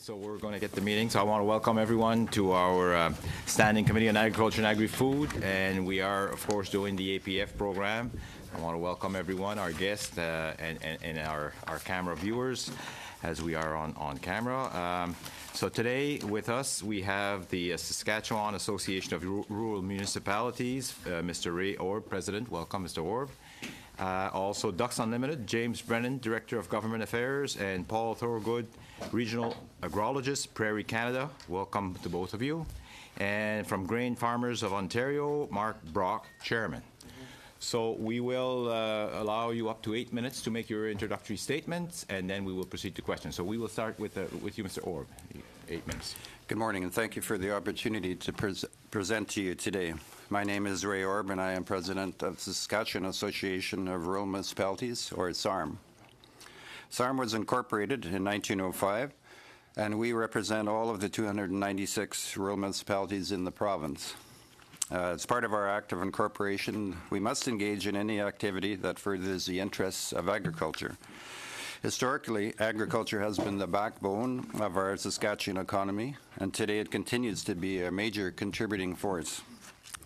So we're going to get the meeting. So I want to welcome everyone to our Standing Committee on Agriculture and Agri-Food, and we are, of course, doing the APF program. I want to welcome everyone, our guests and our camera viewers, as we are on camera. So today with us we have the Saskatchewan Association of Rural Municipalities, Mr. Ray Orb, President. Welcome, Mr. Orb. Also, Ducks Unlimited, James Brennan, Director of Government Affairs, and Paul Thorogood, Regional Agrologist, Prairie Canada. Welcome to both of you. And from Grain Farmers of Ontario, Mark Brock, Chairman. So we will allow you up to 8 minutes to make your introductory statements, and then we will proceed to questions. So we will start with you, Mr. Orb. 8 minutes. Good morning, and thank you for the opportunity to present to you today. My name is Ray Orb, and I am President of the Saskatchewan Association of Rural Municipalities, or SARM. SARM was incorporated in 1905, and we represent all of the 296 rural municipalities in the province. As part of our act of incorporation, we must engage in any activity that furthers the interests of agriculture. Historically, agriculture has been the backbone of our Saskatchewan economy, and today it continues to be a major contributing force.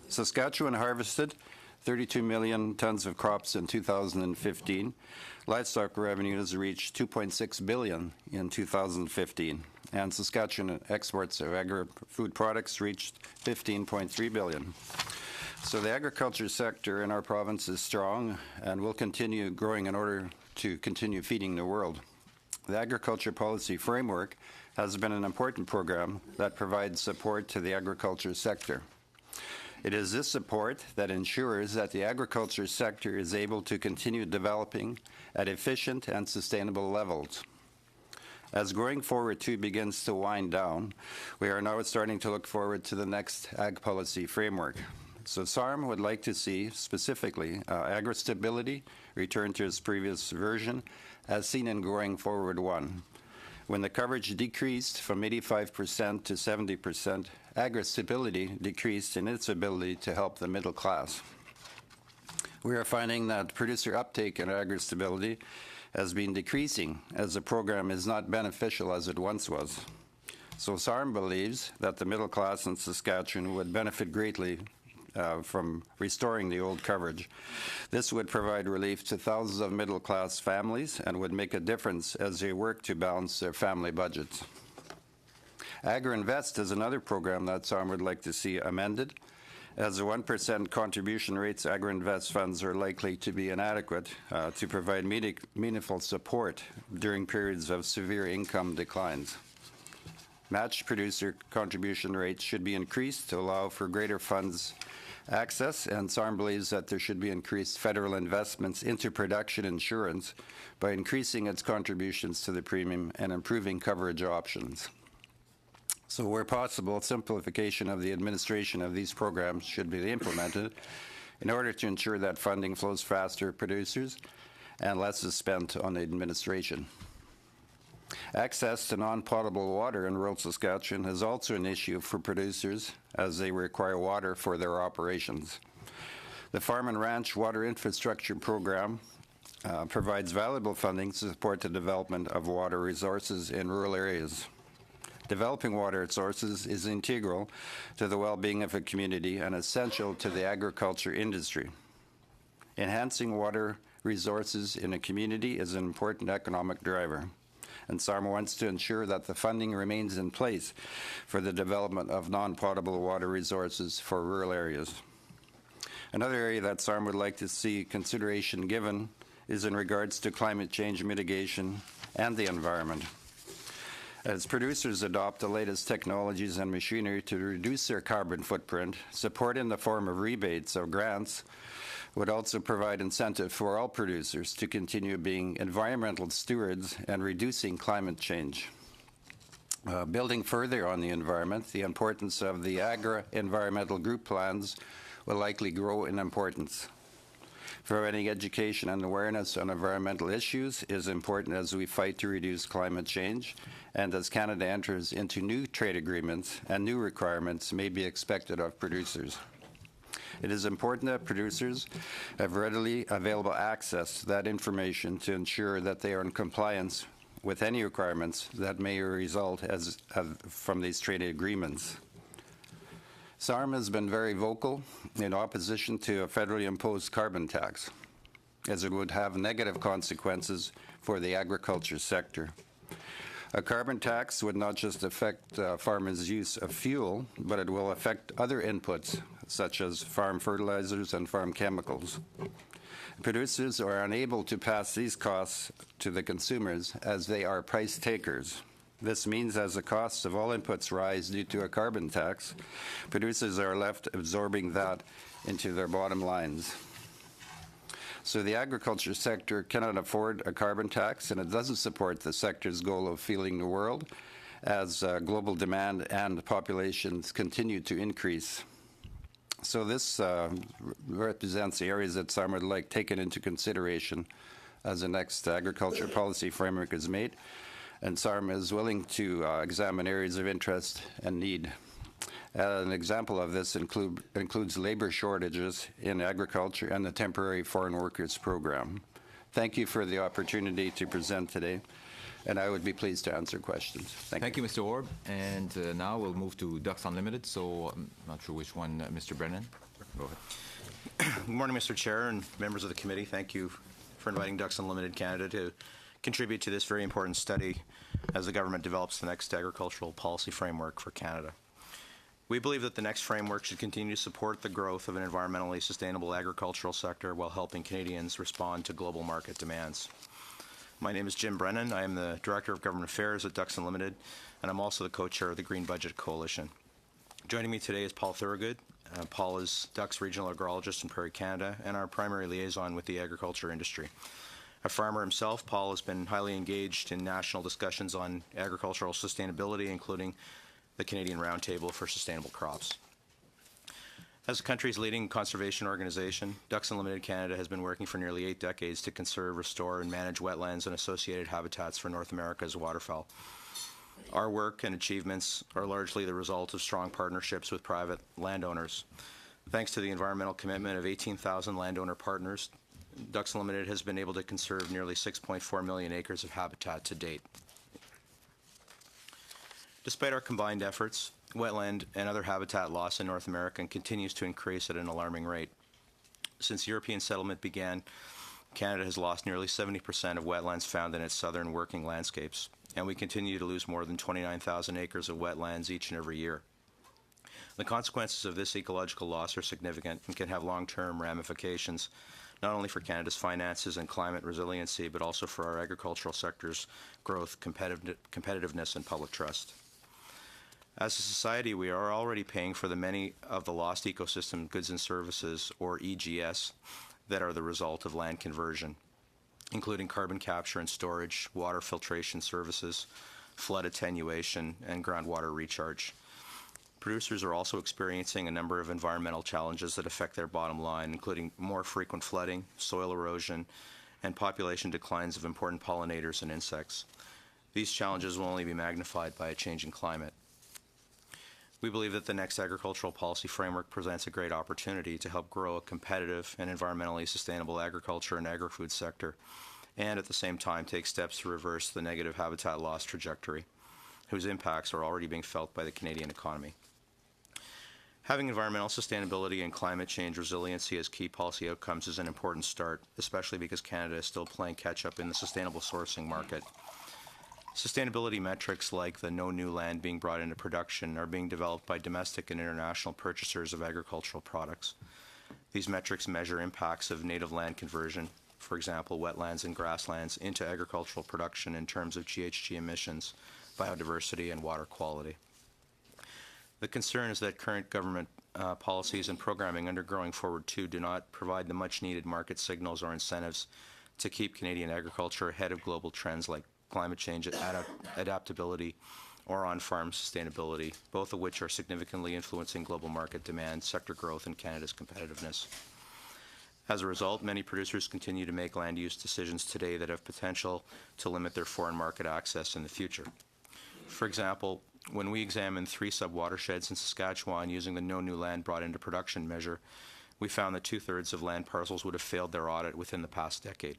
Saskatchewan harvested 32 million tons of crops in 2015. Livestock revenues reached $2.6 billion in 2015, and Saskatchewan exports of agri-food products reached $15.3 billion. So the agriculture sector in our province is strong and will continue growing in order to continue feeding the world. The Agriculture Policy Framework has been an important program that provides support to the agriculture sector. It is this support that ensures that the agriculture sector is able to continue developing at efficient and sustainable levels. As Growing Forward 2 begins to wind down, we are now starting to look forward to the next Ag Policy Framework. So SARM would like to see, specifically, agri-stability return to its previous version, as seen in Growing Forward 1. When the coverage decreased from 85% to 70%, agri-stability decreased in its ability to help the middle class. We are finding that producer uptake in agri-stability has been decreasing as the program is not beneficial as it once was. So SARM believes that the middle class in Saskatchewan would benefit greatly from restoring the old coverage. This would provide relief to thousands of middle-class families and would make a difference as they work to balance their family budgets. Agri-Invest is another program that SARM would like to see amended. As the 1% contribution rates, Agri-Invest funds are likely to be inadequate to provide meaningful support during periods of severe income declines. Matched producer contribution rates should be increased to allow for greater funds access, and SARM believes that there should be increased federal investments into production insurance by increasing its contributions to the premium and improving coverage options. So where possible, simplification of the administration of these programs should be implemented in order to ensure that funding flows faster to producers and less is spent on the administration. Access to non-potable water in rural Saskatchewan is also an issue for producers as they require water for their operations. The Farm and Ranch Water Infrastructure Program provides valuable funding to support the development of water resources in rural areas. Developing water sources is integral to the well-being of a community and essential to the agriculture industry. Enhancing water resources in a community is an important economic driver, and SARM wants to ensure that the funding remains in place for the development of non-potable water resources for rural areas. Another area that SARM would like to see consideration given is in regards to climate change mitigation and the environment. As producers adopt the latest technologies and machinery to reduce their carbon footprint, support in the form of rebates or grants would also provide incentive for all producers to continue being environmental stewards and reducing climate change. Building further on the environment, the importance of the agri-environmental group plans will likely grow in importance. Providing education and awareness on environmental issues is important as we fight to reduce climate change and as Canada enters into new trade agreements and new requirements may be expected of producers. It is important that producers have readily available access to that information to ensure that they are in compliance with any requirements that may result from these trade agreements. SARM has been very vocal in opposition to a federally imposed carbon tax, as it would have negative consequences for the agriculture sector. A carbon tax would not just affect farmers' use of fuel, but it will affect other inputs, such as farm fertilizers and farm chemicals. Producers are unable to pass these costs to the consumers as they are price takers. This means as the costs of all inputs rise due to a carbon tax, producers are left absorbing that into their bottom lines. So the agriculture sector cannot afford a carbon tax, and it doesn't support the sector's goal of feeding the world as global demand and populations continue to increase. So this represents the areas that SARM would like taken into consideration as the next agriculture policy framework is made, and SARM is willing to examine areas of interest and need. An example of this includes labor shortages in agriculture and the Temporary Foreign Workers Program. Thank you for the opportunity to present today, and I would be pleased to answer questions. Thank you, Mr. Orb. And now we'll move to Ducks Unlimited. So I'm not sure which one, Mr. Brennan. Go ahead. Good morning, Mr. Chair and members of the committee. Thank you for inviting Ducks Unlimited Canada to contribute to this very important study as the government develops the next agricultural policy framework for Canada. We believe that the next framework should continue to support the growth of an environmentally sustainable agricultural sector while helping Canadians respond to global market demands. My name is Jim Brennan. I am the Director of Government Affairs at Ducks Unlimited, and I'm also the co-chair of the Green Budget Coalition. Joining me today is Paul Thorogood. Paul is Ducks Regional Agrologist in Prairie Canada and our primary liaison with the agriculture industry. A farmer himself, Paul has been highly engaged in national discussions on agricultural sustainability, including the Canadian Roundtable for Sustainable Crops. As the country's leading conservation organization, Ducks Unlimited Canada has been working for nearly 8 decades to conserve, restore, and manage wetlands and associated habitats for North America's waterfowl. Our work and achievements are largely the result of strong partnerships with private landowners. Thanks to the environmental commitment of 18,000 landowner partners, Ducks Unlimited has been able to conserve nearly 6.4 million acres of habitat to date. Despite our combined efforts, wetland and other habitat loss in North America continues to increase at an alarming rate. Since European settlement began, Canada has lost nearly 70% of wetlands found in its southern working landscapes, and we continue to lose more than 29,000 acres of wetlands each and every year. The consequences of this ecological loss are significant and can have long-term ramifications, not only for Canada's finances and climate resiliency, but also for our agricultural sector's growth, competitiveness, and public trust. As a society, we are already paying for the many of the lost ecosystem goods and services, or EGS, that are the result of land conversion, including carbon capture and storage, water filtration services, flood attenuation, and groundwater recharge. Producers are also experiencing a number of environmental challenges that affect their bottom line, including more frequent flooding, soil erosion, and population declines of important pollinators and insects. These challenges will only be magnified by a changing climate. We believe that the next agricultural policy framework presents a great opportunity to help grow a competitive and environmentally sustainable agriculture and agri-food sector, and at the same time take steps to reverse the negative habitat loss trajectory, whose impacts are already being felt by the Canadian economy. Having environmental sustainability and climate change resiliency as key policy outcomes is an important start, especially because Canada is still playing catch-up in the sustainable sourcing market. Sustainability metrics like the no new land being brought into production are being developed by domestic and international purchasers of agricultural products. These metrics measure impacts of native land conversion, for example, wetlands and grasslands, into agricultural production in terms of GHG emissions, biodiversity, and water quality. The concern is that current government policies and programming under Growing Forward 2 do not provide the much-needed market signals or incentives to keep Canadian agriculture ahead of global trends like climate change, adaptability, or on-farm sustainability, both of which are significantly influencing global market demand, sector growth, and Canada's competitiveness. As a result, many producers continue to make land use decisions today that have potential to limit their foreign market access in the future. For example, when we examined 3 sub-watersheds in Saskatchewan using the no new land brought into production measure, we found that 2/3 of land parcels would have failed their audit within the past decade.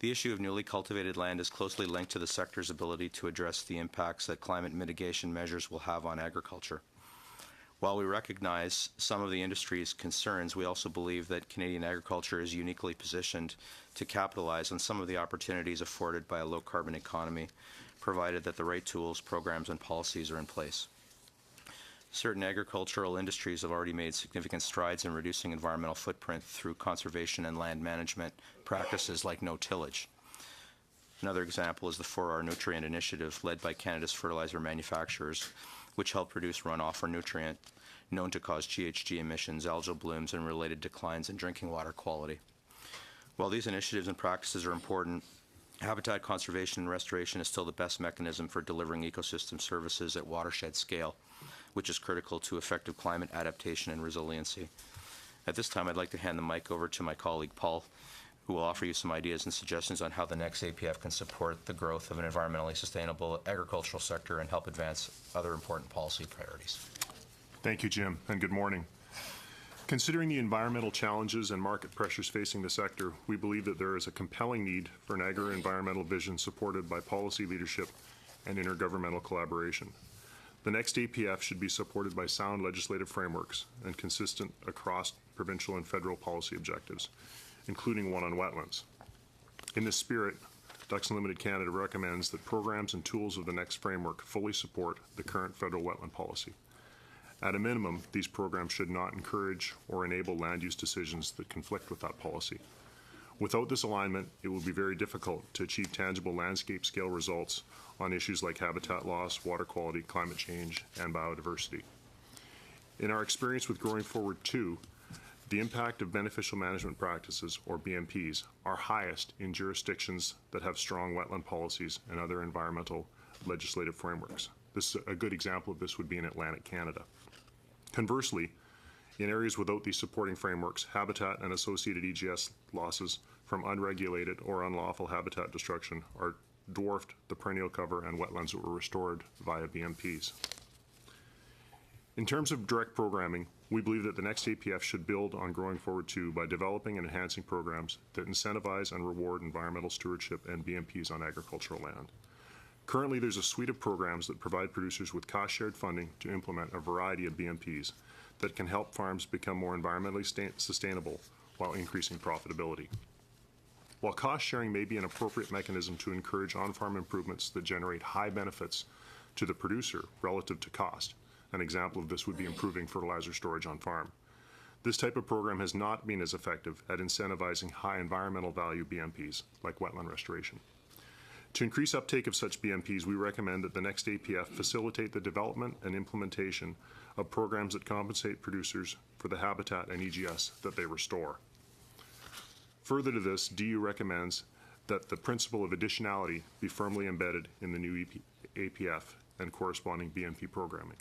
The issue of newly cultivated land is closely linked to the sector's ability to address the impacts that climate mitigation measures will have on agriculture. While we recognize some of the industry's concerns, we also believe that Canadian agriculture is uniquely positioned to capitalize on some of the opportunities afforded by a low-carbon economy, provided that the right tools, programs, and policies are in place. Certain agricultural industries have already made significant strides in reducing environmental footprint through conservation and land management practices like no-tillage. Another example is the 4R Nutrient Initiative led by Canada's fertilizer manufacturers, which help reduce runoff or nutrient known to cause GHG emissions, algal blooms, and related declines in drinking water quality. While these initiatives and practices are important, habitat conservation and restoration is still the best mechanism for delivering ecosystem services at watershed scale, which is critical to effective climate adaptation and resiliency. At this time, I'd like to hand the mic over to my colleague, Paul, who will offer you some ideas and suggestions on how the next APF can support the growth of an environmentally sustainable agricultural sector and help advance other important policy priorities. Thank you, Jim, and good morning. Considering the environmental challenges and market pressures facing the sector, we believe that there is a compelling need for an agri-environmental vision supported by policy leadership and intergovernmental collaboration. The next APF should be supported by sound legislative frameworks and consistent across provincial and federal policy objectives, including one on wetlands. In this spirit, Ducks Unlimited Canada recommends that programs and tools of the next framework fully support the current federal wetland policy. At a minimum, these programs should not encourage or enable land use decisions that conflict with that policy. Without this alignment, it will be very difficult to achieve tangible landscape scale results on issues like habitat loss, water quality, climate change, and biodiversity. In our experience with Growing Forward 2, the impact of beneficial management practices, or BMPs, are highest in jurisdictions that have strong wetland policies and other environmental legislative frameworks. A good example of this would be in Atlantic Canada. Conversely, in areas without these supporting frameworks, habitat and associated EGS losses from unregulated or unlawful habitat destruction are dwarfed the perennial cover and wetlands that were restored via BMPs. In terms of direct programming, we believe that the next APF should build on Growing Forward 2 by developing and enhancing programs that incentivize and reward environmental stewardship and BMPs on agricultural land. Currently, there's a suite of programs that provide producers with cost-shared funding to implement a variety of BMPs that can help farms become more environmentally sustainable while increasing profitability. While cost-sharing may be an appropriate mechanism to encourage on-farm improvements that generate high benefits to the producer relative to cost, an example of this would be improving fertilizer storage on farm. This type of program has not been as effective at incentivizing high environmental value BMPs, like wetland restoration. To increase uptake of such BMPs, we recommend that the next APF facilitate the development and implementation of programs that compensate producers for the habitat and EGS that they restore. Further to this, DU recommends that the principle of additionality be firmly embedded in the new APF and corresponding BMP programming.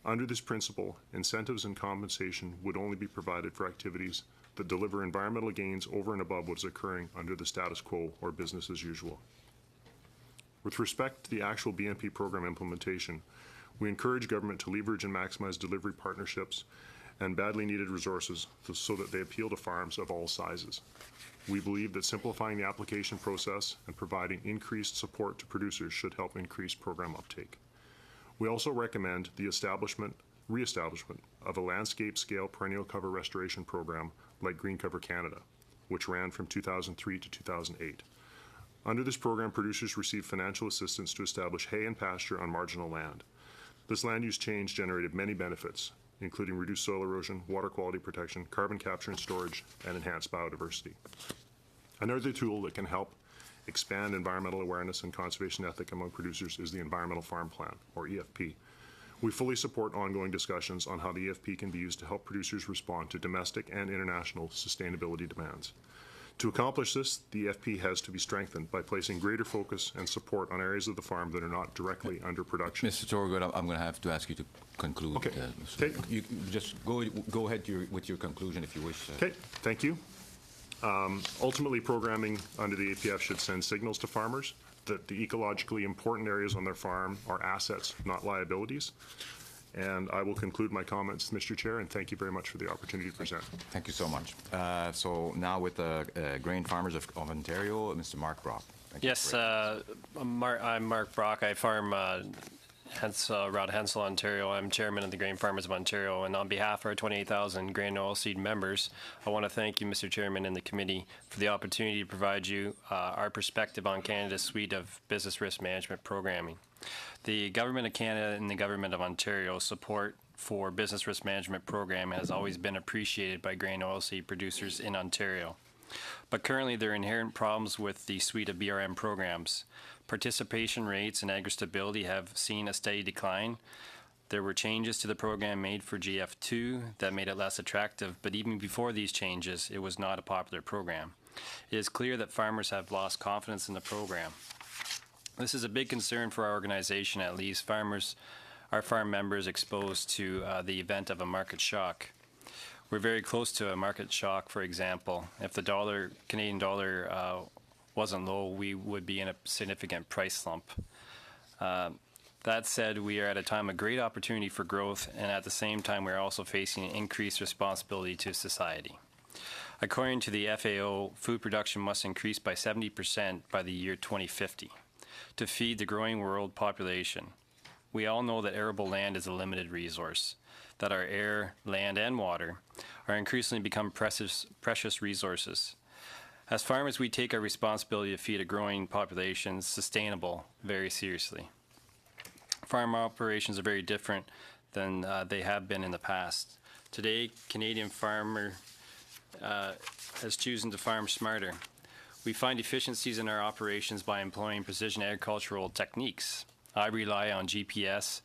Under this principle, incentives and compensation would only be provided for activities that deliver environmental gains over and above what is occurring under the status quo or business as usual. With respect to the actual BMP program implementation, we encourage government to leverage and maximize delivery partnerships and badly needed resources so that they appeal to farms of all sizes. We believe that simplifying the application process and providing increased support to producers should help increase program uptake. We also recommend the re-establishment of a landscape scale perennial cover restoration program like Green Cover Canada, which ran from 2003 to 2008. Under this program, producers receive financial assistance to establish hay and pasture on marginal land. This land use change generated many benefits, including reduced soil erosion, water quality protection, carbon capture and storage, and enhanced biodiversity. Another tool that can help expand environmental awareness and conservation ethic among producers is the Environmental Farm Plan, or EFP. We fully support ongoing discussions on how the EFP can be used to help producers respond to domestic and international sustainability demands. To accomplish this, the EFP has to be strengthened by placing greater focus and support on areas of the farm that are not directly under production. Mr. Thorogood, I'm going to have to ask you to conclude. Okay. You just go ahead with your conclusion if you wish. Okay, thank you. Ultimately, programming under the APF should send signals to farmers that the ecologically important areas on their farm are assets, not liabilities. And I will conclude my comments, Mr. Chair, and thank you very much for the opportunity to present. Thank you so much. So now with the Grain Farmers of Ontario, Mr. Mark Brock. Thank you. Yes, I'm Mark Brock. I farm around Hensel, Ontario. I'm chairman of the Grain Farmers of Ontario, and on behalf of our 28,000 grain oilseed members, I want to thank you, Mr. Chairman, and the committee for the opportunity to provide you our perspective on Canada's suite of business risk management programming. The Government of Canada and the Government of Ontario support for business risk management program has always been appreciated by grain oilseed producers in Ontario. But currently, there are inherent problems with the suite of BRM programs. Participation rates and agri-stability have seen a steady decline. There were changes to the program made for GF2 that made it less attractive, but even before these changes, it was not a popular program. It is clear that farmers have lost confidence in the program. This is a big concern for our organization, at least our farm members exposed to the event of a market shock. We're very close to a market shock, for example. If the Canadian dollar wasn't low, we would be in a significant price slump. That said, we are at a time of great opportunity for growth, and at the same time, we're also facing an increased responsibility to society. According to the FAO, food production must increase by 70% by the year 2050 to feed the growing world population. We all know that arable land is a limited resource, that our air, land, and water are increasingly become precious resources. As farmers, we take our responsibility to feed a growing population sustainable very seriously. Farm operations are very different than they have been in the past. Today, Canadian farmer has chosen to farm smarter. We find efficiencies in our operations by employing precision agricultural techniques. I rely on GPS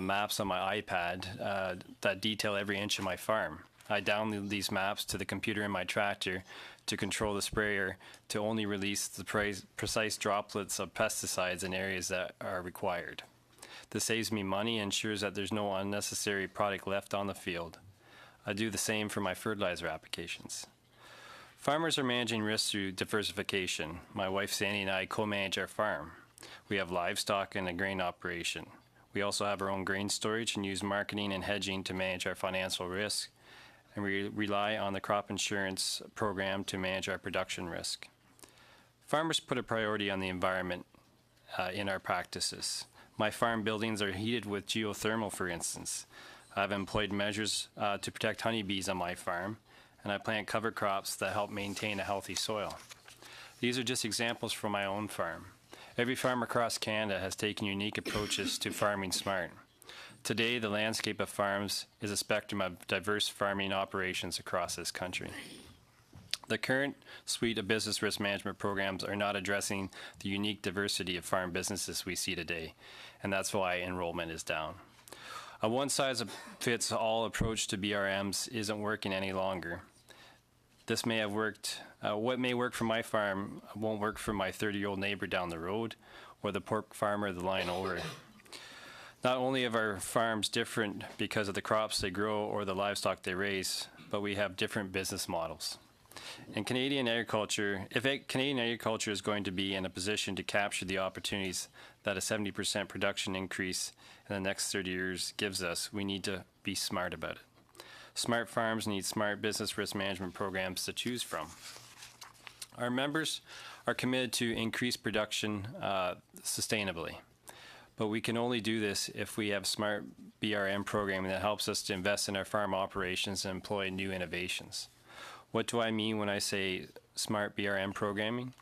maps on my iPad that detail every inch of my farm. I download these maps to the computer in my tractor to control the sprayer to only release the precise droplets of pesticides in areas that are required. This saves me money and ensures that there's no unnecessary product left on the field. I do the same for my fertilizer applications. Farmers are managing risks through diversification. My wife Sandy and I co-manage our farm. We have livestock and a grain operation. We also have our own grain storage and use marketing and hedging to manage our financial risk. And we rely on the crop insurance program to manage our production risk. Farmers put a priority on the environment in our practices. My farm buildings are heated with geothermal, for instance. I've employed measures to protect honeybees on my farm, and I plant cover crops that help maintain a healthy soil. These are just examples from my own farm. Every farm across Canada has taken unique approaches to farming smart. Today, the landscape of farms is a spectrum of diverse farming operations across this country. The current suite of business risk management programs are not addressing the unique diversity of farm businesses we see today, and that's why enrollment is down. A one-size-fits-all approach to BRMs isn't working any longer. This may have worked, what may work for my farm won't work for my 30-year-old neighbor down the road or the pork farmer the line over. Not only are our farms different because of the crops they grow or the livestock they raise, but we have different business models. In Canadian agriculture, if Canadian agriculture is going to be in a position to capture the opportunities that a 70% production increase in the next 30 years gives us, we need to be smart about it. Smart farms need smart business risk management programs to choose from. Our members are committed to increase production sustainably, but we can only do this if we have smart BRM programming that helps us to invest in our farm operations and employ new innovations. What do I mean when I say smart BRM programming?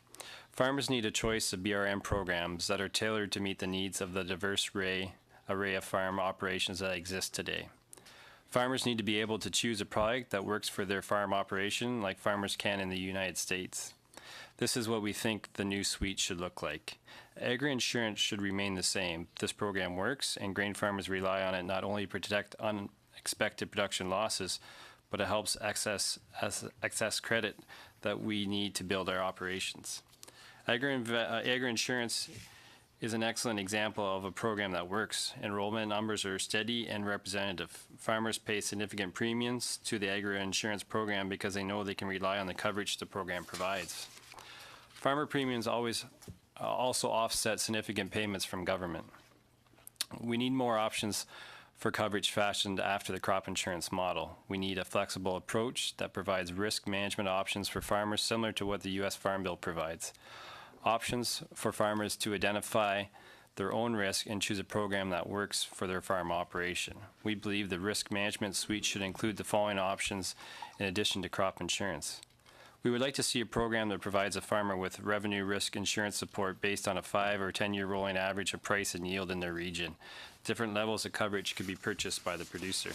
Farmers need a choice of BRM programs that are tailored to meet the needs of the diverse array of farm operations that exist today. Farmers need to be able to choose a product that works for their farm operation like farmers can in the United States. This is what we think the new suite should look like. Agri-insurance should remain the same. This program works, and grain farmers rely on it not only to protect unexpected production losses, but it helps access credit that we need to build our operations. Agri-insurance is an excellent example of a program that works. Enrollment numbers are steady and representative. Farmers pay significant premiums to the agri-insurance program because they know they can rely on the coverage the program provides. Farmer premiums also offset significant payments from government. We need more options for coverage fashioned after the crop insurance model. We need a flexible approach that provides risk management options for farmers similar to what the U.S. Farm Bill provides. Options for farmers to identify their own risk and choose a program that works for their farm operation. We believe the risk management suite should include the following options in addition to crop insurance. We would like to see a program that provides a farmer with revenue risk insurance support based on a 5 or 10-year rolling average of price and yield in their region. Different levels of coverage could be purchased by the producer.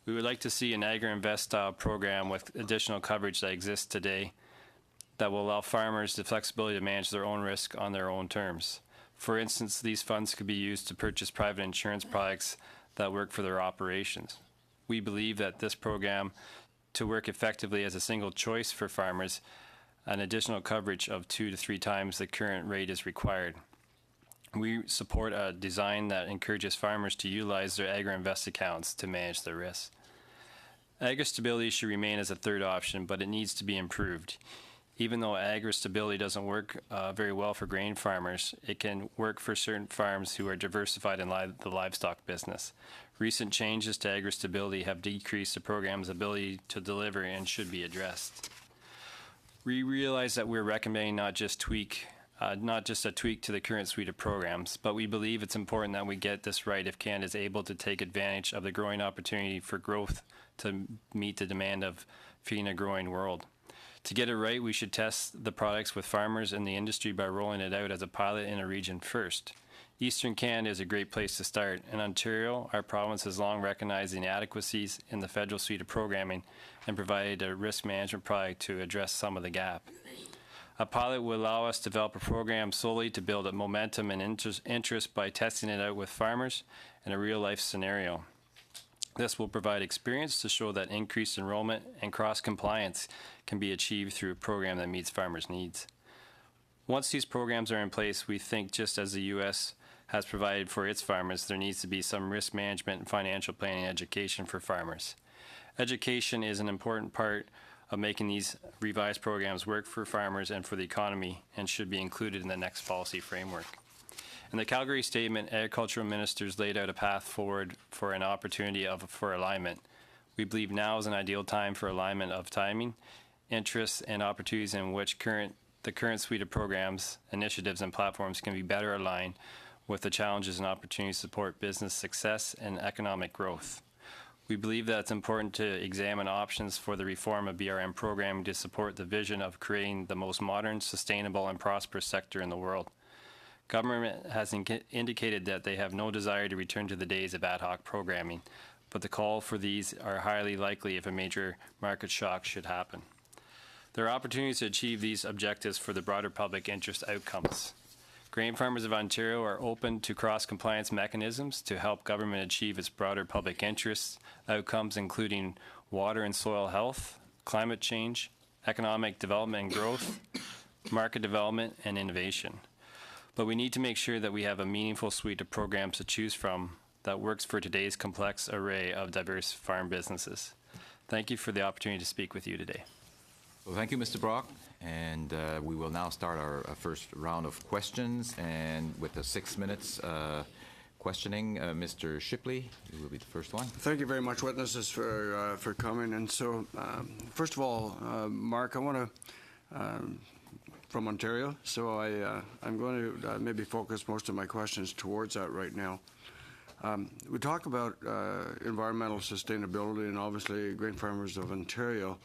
We would like to see an Agri-Invest style program with additional coverage that exists today that will allow farmers the flexibility to manage their own risk on their own terms. For instance, these funds could be used to purchase private insurance products that work for their operations. We believe that this program to work effectively as a single choice for farmers, an additional coverage of 2 to 3 times the current rate is required. We support a design that encourages farmers to utilize their Agri-Invest accounts to manage their risks. Agri-stability should remain as a third option, but it needs to be improved. Even though agri-stability doesn't work very well for grain farmers, it can work for certain farms who are diversified in the livestock business. Recent changes to agri-stability have decreased the program's ability to deliver and should be addressed. We realize that we're recommending not just a tweak to the current suite of programs, but we believe it's important that we get this right if Canada is able to take advantage of the growing opportunity for growth to meet the demand of feeding a growing world. To get it right, we should test the products with farmers in the industry by rolling it out as a pilot in a region first. Eastern Canada is a great place to start. In Ontario, our province has long recognized the inadequacies in the federal suite of programming and provided a risk management product to address some of the gap. A pilot will allow us to develop a program solely to build up momentum and interest by testing it out with farmers in a real-life scenario. This will provide experience to show that increased enrollment and cross-compliance can be achieved through a program that meets farmers' needs. Once these programs are in place, we think just as the U.S. has provided for its farmers, there needs to be some risk management and financial planning education for farmers. Education is an important part of making these revised programs work for farmers and for the economy and should be included in the next policy framework. In the Calgary Statement, agricultural ministers laid out a path forward for an opportunity for alignment. We believe now is an ideal time for alignment of timing, interests, and opportunities in which the current suite of programs, initiatives, and platforms can be better aligned with the challenges and opportunities to support business success and economic growth. We believe that it's important to examine options for the reform of BRM programming to support the vision of creating the most modern, sustainable, and prosperous sector in the world. Government has indicated that they have no desire to return to the days of ad hoc programming, but the call for these are highly likely if a major market shock should happen. There are opportunities to achieve these objectives for the broader public interest outcomes. Grain Farmers of Ontario are open to cross-compliance mechanisms to help government achieve its broader public interest outcomes, including water and soil health, climate change, economic development and growth, market development, and innovation. But we need to make sure that we have a meaningful suite of programs to choose from that works for today's complex array of diverse farm businesses. Thank you for the opportunity to speak with you today. Well, thank you, Mr. Brock. And we will now start our first round of questions. And with the 6 minutes questioning, Mr. Shipley, you will be the first one. Thank you very much, witnesses, for coming. And so, first of all, Mark, I want to, from Ontario, so I'm going to maybe focus most of my questions towards that right now. We talk about environmental sustainability, and obviously Grain Farmers of Ontario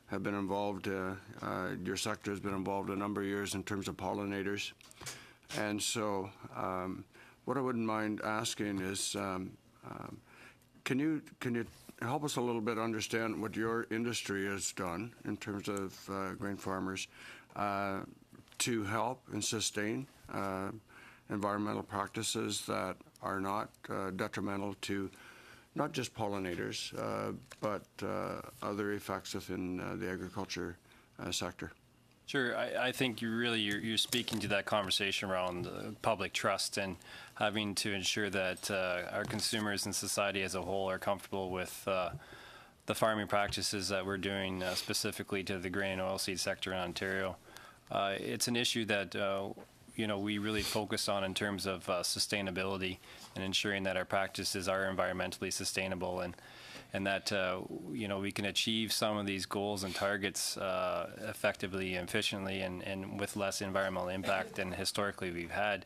have been involved, your sector has been involved a number of years in terms of pollinators. And so what I wouldn't mind asking is, can you help us a little bit understand what your industry has done in terms of grain farmers to help and sustain environmental practices that are not detrimental to not just pollinators, but other effects within the agriculture sector? Sure. I think you're speaking to that conversation around public trust and having to ensure that our consumers and society as a whole are comfortable with the farming practices that we're doing specifically to the grain and oilseed sector in Ontario. It's an issue that we really focus on in terms of sustainability and ensuring that our practices are environmentally sustainable, and that we can achieve some of these goals and targets effectively and efficiently and with less environmental impact than historically we've had.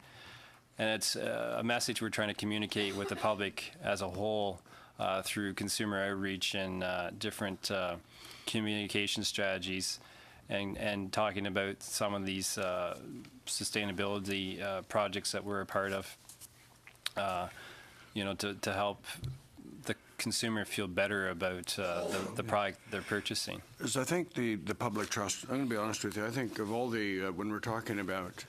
And it's a message we're trying to communicate with the public as a whole through consumer outreach and different communication strategies, and talking about some of these sustainability projects that we're a part of, to help the consumer feel better about the product they're purchasing. So I think the public trust, I'm going to be honest with you, I think of all the, when we're talking about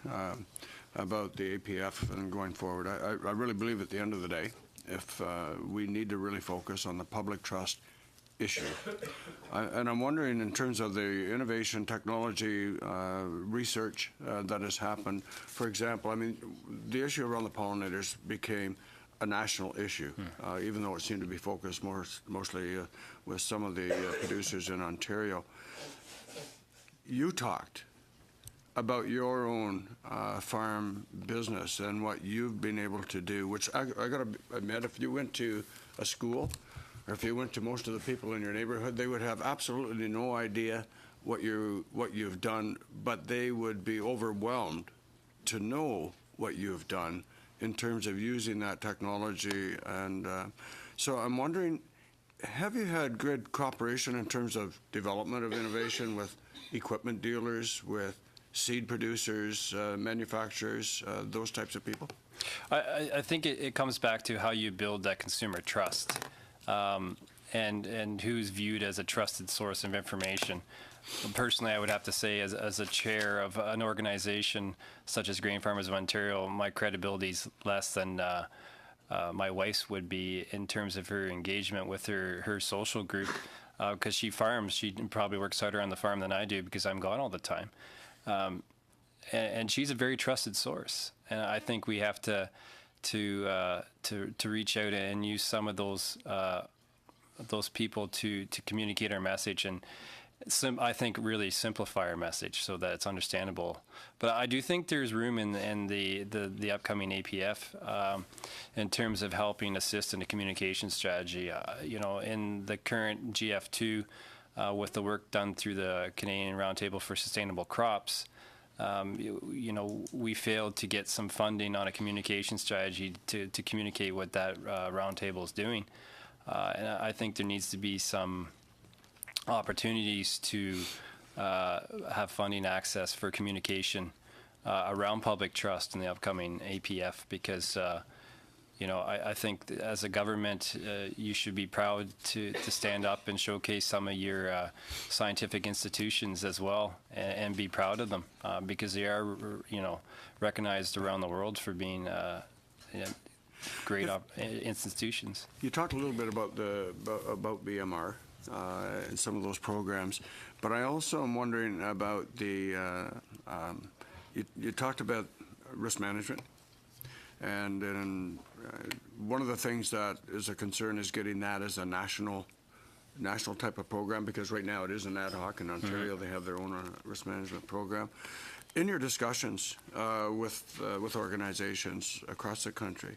the APF and going forward, I really believe at the end of the day, if we need to really focus on the public trust issue. And I'm wondering, in terms of the innovation, technology, research that has happened, for example, I mean, the issue around the pollinators became a national issue, even though it seemed to be focused mostly with some of the producers in Ontario. You talked about your own farm business and what you've been able to do, which I got to admit, if you went to a school or if you went to most of the people in your neighborhood, they would have absolutely no idea what you've done, but they would be overwhelmed to know what you've done in terms of using that technology. And so I'm wondering, have you had good cooperation in terms of development of innovation with equipment dealers, with seed producers, manufacturers, those types of people? I think it comes back to how you build that consumer trust, and who's viewed as a trusted source of information. Personally, I would have to say, as a chair of an organization such as Grain Farmers of Ontario, my credibility is less than my wife's would be in terms of her engagement with her social group, because she farms. She probably works harder on the farm than I do because I'm gone all the time. And she's a very trusted source, and I think we have to reach out and use some of those people to communicate our message, and I think really simplify our message so that it's understandable. But I do think there's room in the upcoming APF in terms of helping assist in the communication strategy. In the current GF2, with the work done through the Canadian Roundtable for Sustainable Crops, we failed to get some funding on a communication strategy to communicate what that roundtable is doing. And I think there needs to be some opportunities to have funding access for communication around public trust in the upcoming APF, because I think as a government, you should be proud to stand up and showcase some of your scientific institutions as well, and be proud of them, because they are, recognized around the world for being great institutions. You talked a little bit about about BMR and some of those programs, but I also am wondering about you talked about risk management. And one of the things that is a concern is getting that as a national type of program, because right now it is an ad hoc. In Ontario, they have their own risk management program. In your discussions with organizations across the country,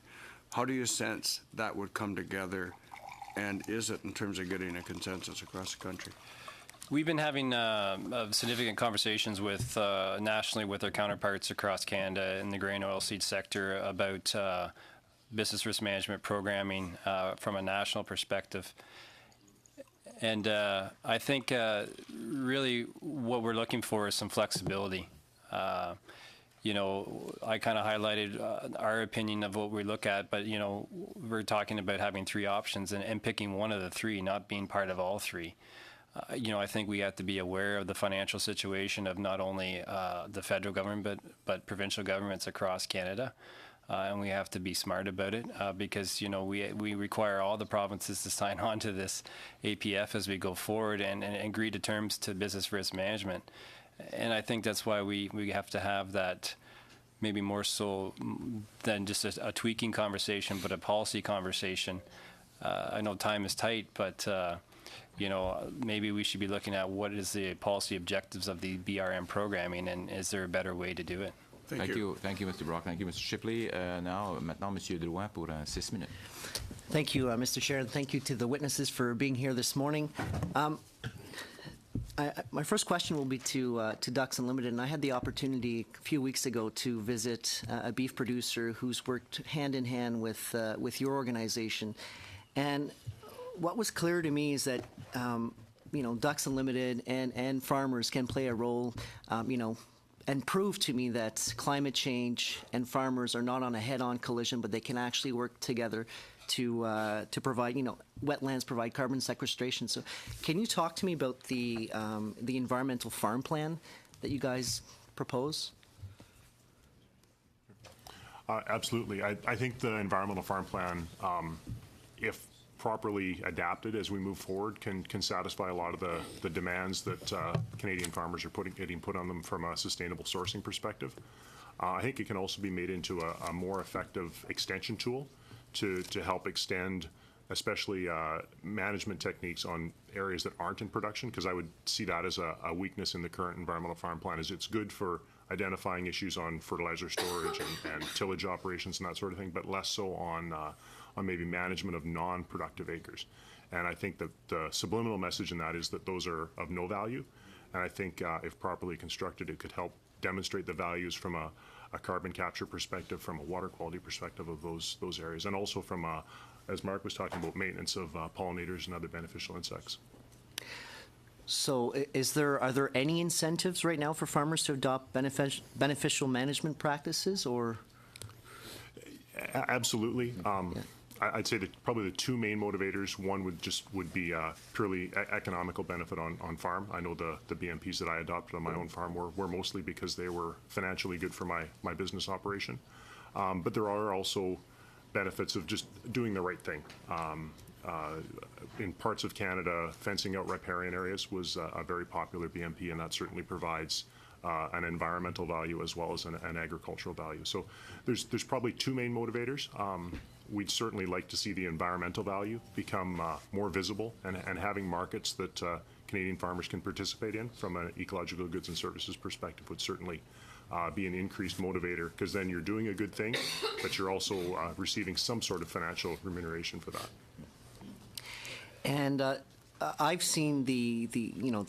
how do you sense that would come together, and is it in terms of getting a consensus across the country? We've been having significant conversations with nationally with our counterparts across Canada in the grain oilseed sector about business risk management programming from a national perspective. And I think really what we're looking for is some flexibility. I kind of highlighted our opinion of what we look at, but we're talking about having three options and picking one of the three, not being part of all three. I think we have to be aware of the financial situation of not only the federal government, but provincial governments across Canada. And we have to be smart about it because, we require all the provinces to sign on to this APF as we go forward and agree to terms to business risk management. And I think that's why we have to have that, maybe more so than just a tweaking conversation, but a policy conversation. I know time is tight, but maybe we should be looking at what is the policy objectives of the BRM programming, and is there a better way to do it? Thank you. Thank you, Mr. Brock. Thank you, Mr. Shipley. Maintenant, Monsieur Drouin pour 6 minutes. Thank you, Mr. Chair, and thank you to the witnesses for being here this morning. My first question will be to Ducks Unlimited, and I had the opportunity a few weeks ago to visit a beef producer who's worked hand in hand with your organization. And what was clear to me is that Ducks Unlimited and farmers can play a role, and prove to me that climate change and farmers are not on a head-on collision, but they can actually work together to provide, wetlands provide carbon sequestration. So can you talk to me about the environmental farm plan that you guys propose? Absolutely. I think the environmental farm plan, if properly adapted as we move forward, can satisfy a lot of the demands that Canadian farmers are getting put on them from a sustainable sourcing perspective. I think it can also be made into a more effective extension tool to help extend, especially management techniques on areas that aren't in production, because I would see that as a weakness in the current environmental farm plan. Is it's good for identifying issues on fertilizer storage and tillage operations and that sort of thing, but less so on maybe management of non-productive acres. And I think that the subliminal message in that is that those are of no value. And I think if properly constructed, it could help demonstrate the values from a carbon capture perspective, from a water quality perspective of those areas, and also from, as Mark was talking about, maintenance of pollinators and other beneficial insects. So are there any incentives right now for farmers to adopt beneficial management practices, or? Absolutely. I'd say that probably the two main motivators, one would be purely economical benefit on farm. I know the BMPs that I adopted on my own farm were mostly because they were financially good for my business operation. But there are also benefits of just doing the right thing. In parts of Canada, fencing out riparian areas was a very popular BMP, and that certainly provides an environmental value as well as an agricultural value. So there's probably two main motivators. We'd certainly like to see the environmental value become more visible, and having markets that Canadian farmers can participate in from an ecological goods and services perspective would certainly be an increased motivator, because then you're doing a good thing, but you're also receiving some sort of financial remuneration for that. And I've seen the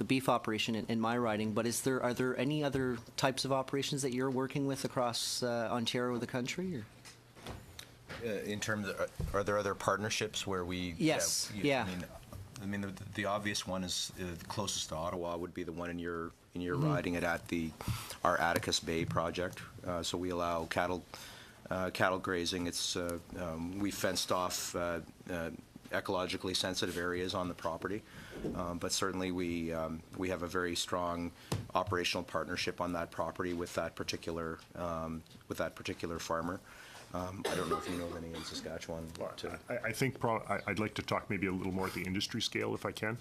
beef operation in my riding, but are there any other types of operations that you're working with across Ontario or the country? Or? In terms of, are there other partnerships where we? Yes. Yeah. I mean, the obvious one is the closest to Ottawa would be the one in your riding at our Atticus Bay project. So we allow cattle grazing. It's we fenced off ecologically sensitive areas on the property, but certainly we have a very strong operational partnership on that property with that particular farmer. I don't know if you know of any in Saskatchewan. I think I'd like to talk maybe a little more at the industry scale, if I can.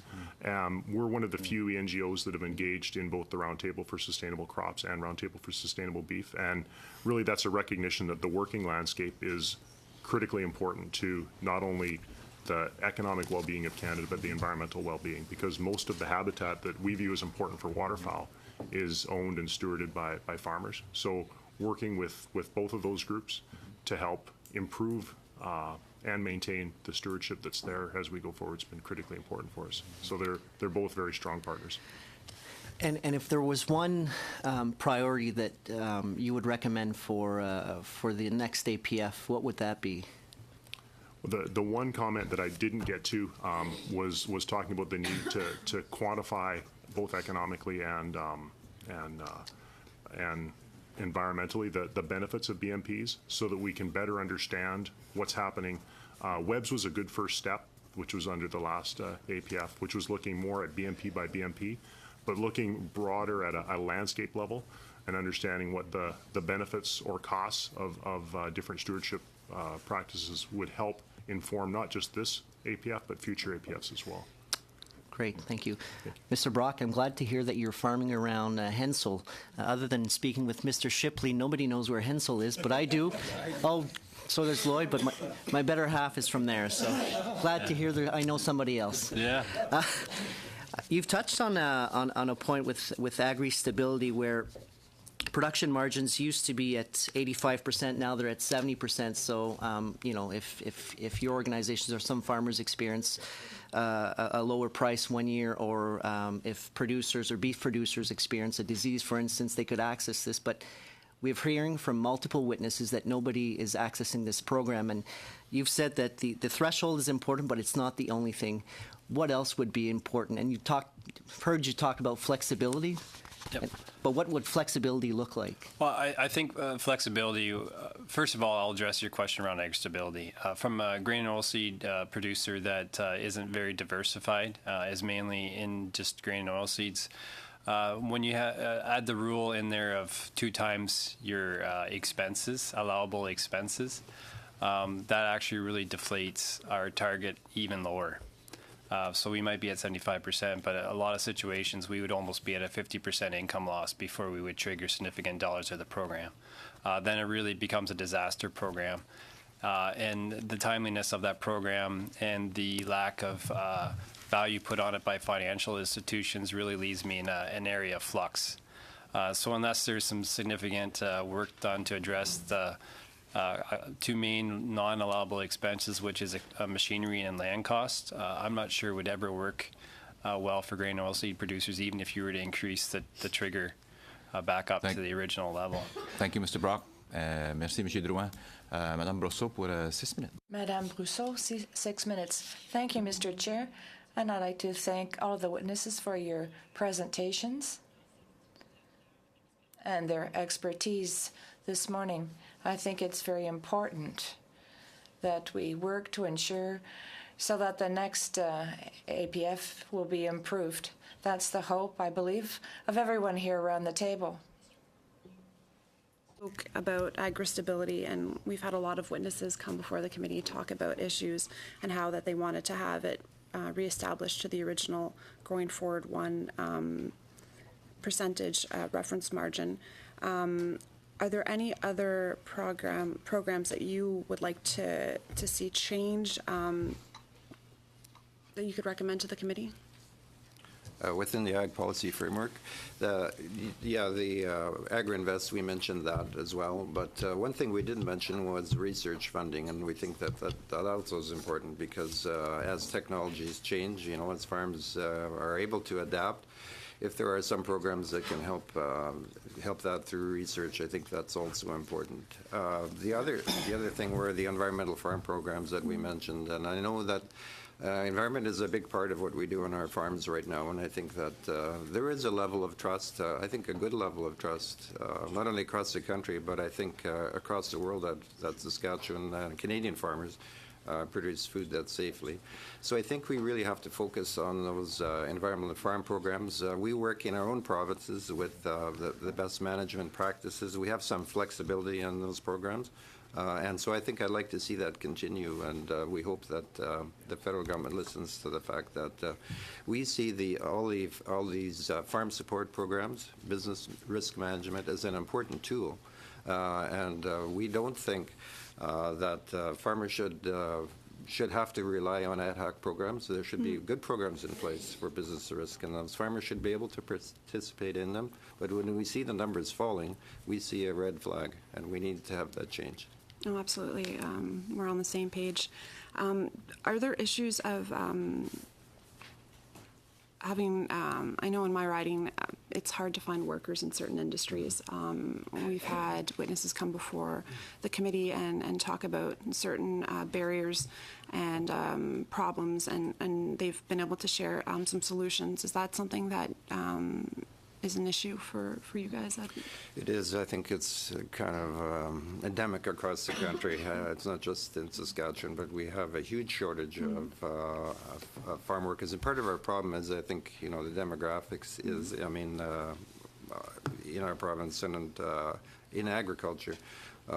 We're one of the few NGOs that have engaged in both the Roundtable for Sustainable Crops and Roundtable for Sustainable Beef, and really that's a recognition that the working landscape is critically important to not only the economic well-being of Canada, but the environmental well-being, because most of the habitat that we view as important for waterfowl is owned and stewarded by farmers. So working with both of those groups to help improve and maintain the stewardship that's there as we go forward has been critically important for us. So they're both very strong partners. And if there was one priority that you would recommend for the next APF, what would that be? The one comment that I didn't get to was talking about the need to quantify both economically and environmentally the benefits of BMPs, so that we can better understand what's happening. WEBS was a good first step, which was under the last APF, which was looking more at BMP by BMP, but looking broader at a landscape level and understanding what the benefits or costs of different stewardship practices would help inform not just this APF, but future APFs as well. Great, thank you. Mr. Brock, I'm glad to hear that you're farming around Hensel. Other than speaking with Mr. Shipley, nobody knows where Hensel is, but I do. Oh, so there's Lloyd, but my better half is from there, so glad to hear that I know somebody else. Yeah. You've touched on a point with agri-stability where production margins used to be at 85%. Now they're at 70%. So, if your organizations or some farmers experience a lower price one year, or if producers or beef producers experience a disease, for instance, they could access this. But we're hearing from multiple witnesses that nobody is accessing this program. And you've said that the threshold is important, but it's not the only thing. What else would be important? And heard you talk about flexibility. Yep. But what would flexibility look like? Well, I think flexibility, first of all, I'll address your question around ag stability. From a grain and oilseed producer that isn't very diversified, is mainly in just grain and oilseeds, when you add the rule in there of 2 times your expenses, allowable expenses, that actually really deflates our target even lower. So we might be at 75%, but a lot of situations we would almost be at a 50% income loss before we would trigger significant dollars of the program. Then it really becomes a disaster program. And the timeliness of that program and the lack of value put on it by financial institutions really leaves me in an area of flux. So unless there's some significant work done to address the 2 main non-allowable expenses, which is machinery and land costs, I'm not sure would ever work well for grain and oilseed producers, even if you were to increase the trigger back up to the original level. Thank you, Mr. Brock. Merci, M. Drouin. Madame Brosseau pour 6 minutes. Madame Brousseau, 6 minutes. Thank you, Mr. Chair. And I'd like to thank all of the witnesses for your presentations and their expertise this morning. I think it's very important that we work to ensure so that the next APF will be improved. That's the hope, I believe, of everyone here around the table. Spoke about agri-stability, and we've had a lot of witnesses come before the committee talk about issues and how that they wanted to have it reestablished to the original going forward 1% reference margin. Are there any other programs that you would like to see change that you could recommend to the committee? Within the ag policy framework, the Agri-Invest, we mentioned that as well. But one thing we didn't mention was research funding, and we think that also is important because as technologies change, as farms are able to adapt, if there are some programs that can help that through research, I think that's also important. The other thing were the environmental farm programs that we mentioned, and I know that environment is a big part of what we do on our farms right now, and I think that there is a level of trust, I think a good level of trust, not only across the country, but I think across the world that Saskatchewan and Canadian farmers produce food that safely. So I think we really have to focus on those environmental farm programs. We work in our own provinces with the best management practices. We have some flexibility in those programs. And so I think I'd like to see that continue, and we hope that the federal government listens to the fact that we see all these farm support programs, business risk management, as an important tool. And we don't think that farmers should have to rely on ad hoc programs. There should be good programs in place for business risk, and those farmers should be able to participate in them. But when we see the numbers falling, we see a red flag, and we need to have that change. Oh, absolutely. We're on the same page. Are there issues of having, I know in my riding, it's hard to find workers in certain industries. We've had witnesses come before the committee and talk about certain barriers and problems, and they've been able to share some solutions. Is that something that is an issue for you guys? It is. I think it's kind of endemic across the country. It's not just in Saskatchewan, but we have a huge shortage of farm workers. And part of our problem is, I think, the demographics is, in our province and in agriculture,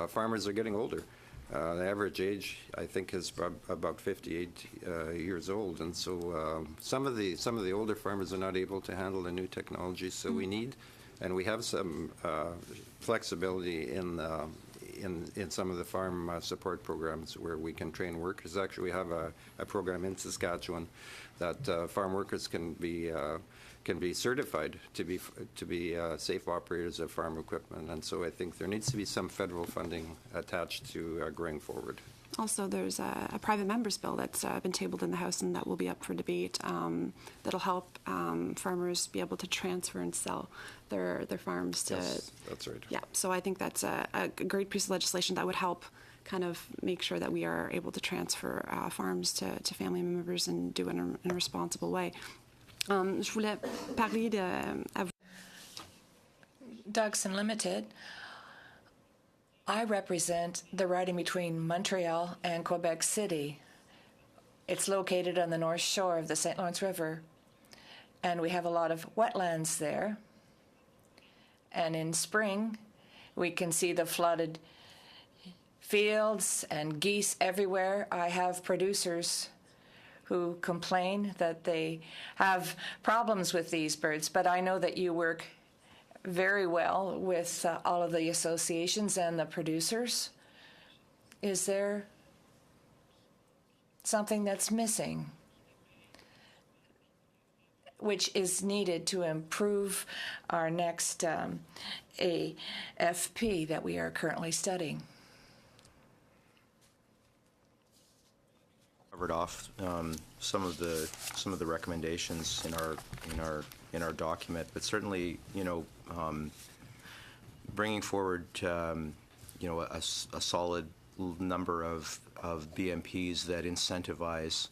farmers are getting older. The average age, I think, is about 58 years old, and so some of the older farmers are not able to handle the new technology. So we need, and we have some flexibility in in some of the farm support programs where we can train workers. Actually, we have a program in Saskatchewan that farm workers can be certified to be safe operators of farm equipment. And so I think there needs to be some federal funding attached to going forward. Also, there's a private member's bill that's been tabled in the House and that will be up for debate that'll help farmers be able to transfer and sell their farms to... Yes, that's right. Yeah, so I think that's a great piece of legislation that would help kind of make sure that we are able to transfer farms to family members and do it in a responsible way. Je voulais parler à vous. Ducks Unlimited, I represent the riding between Montreal and Quebec City. It's located on the north shore of the St. Lawrence River, and we have a lot of wetlands there. And in spring, we can see the flooded fields and geese everywhere. I have producers who complain that they have problems with these birds, but I know that you work very well with all of the associations and the producers. Is there something that's missing, which is needed to improve our next AFP that we are currently studying? Covered off some of the recommendations in our document, but certainly, bringing forward a solid number of BMPs that incentivize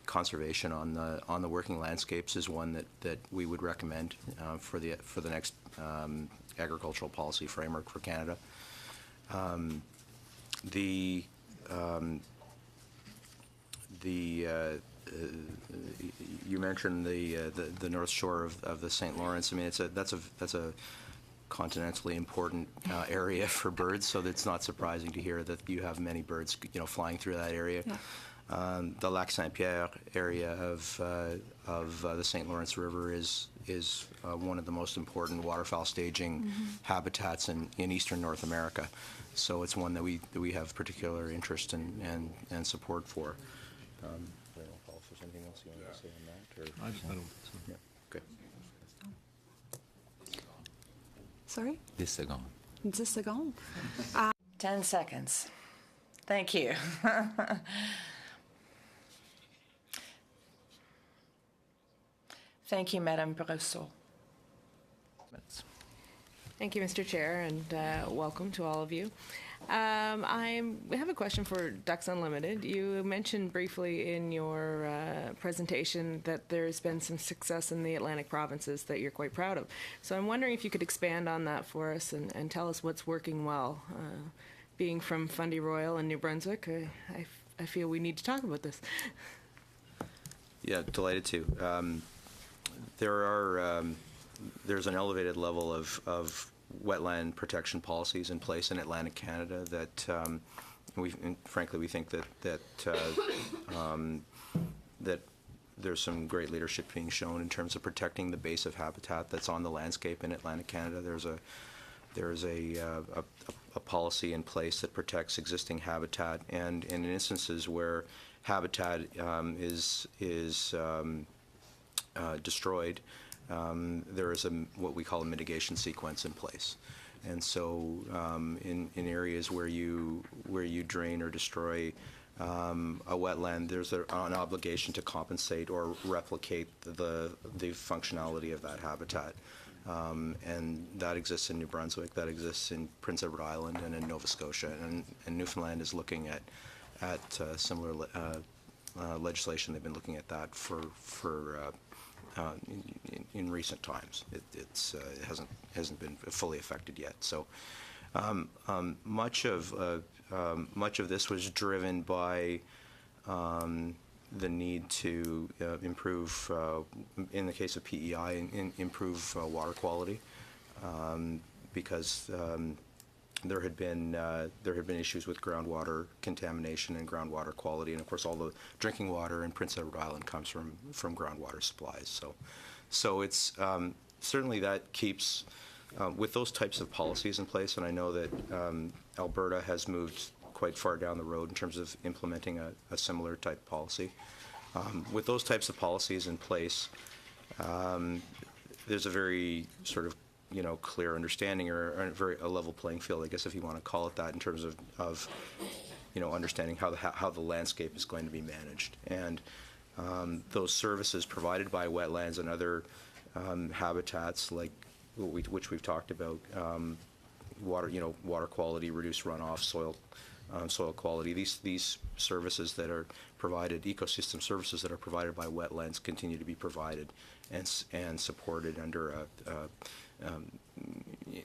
conservation on the working landscapes is one that we would recommend for the next agricultural policy framework for Canada. You mentioned the north shore of the St. Lawrence. I mean, that's a continentally important area for birds, so it's not surprising to hear that you have many birds, flying through that area. Yeah. The Lac Saint-Pierre area of the St. Lawrence River is one of the most important waterfowl staging habitats in eastern North America. So it's one that we have particular interest and support for. I don't know, Paul, if there's anything else you want to say on that? Or? I don't think so. Yeah. Okay. Sorry? 10 secondes. 10 secondes. 10 seconds. Thank you. Thank you, Madame Brosseau. Thank you, Mr. Chair, and welcome to all of you. I have a question for Ducks Unlimited. You mentioned briefly in your presentation that there's been some success in the Atlantic provinces that you're quite proud of. So I'm wondering if you could expand on that for us and tell us what's working well. Being from Fundy Royal in New Brunswick, I feel we need to talk about this. Yeah, delighted to. There's an elevated level of wetland protection policies in place in Atlantic Canada that we think that there's some great leadership being shown in terms of protecting the base of habitat that's on the landscape in Atlantic Canada. There's a policy in place that protects existing habitat, and in instances where habitat is destroyed, there is what we call a mitigation sequence in place. And so in areas where you drain or destroy a wetland, there's an obligation to compensate or replicate the functionality of that habitat. And that exists in New Brunswick, that exists in Prince Edward Island and in Nova Scotia. And Newfoundland is looking at similar legislation. They've been looking at that in recent times. It hasn't been fully affected yet. So much of this was driven by the need to improve, in the case of PEI, improve water quality, because there had been issues with groundwater contamination and groundwater quality, and of course all the drinking water in Prince Edward Island comes from groundwater supplies. So it's certainly that keeps With those types of policies in place, and I know that Alberta has moved quite far down the road in terms of implementing a similar type policy. With those types of policies in place, there's a very sort of clear understanding or a level playing field, I guess, if you want to call it that, in terms of understanding how the landscape is going to be managed. And those services provided by wetlands and other habitats, like which we've talked about, water quality, reduced runoff, soil quality. These services that are provided, ecosystem services that are provided by wetlands, continue to be provided and supported under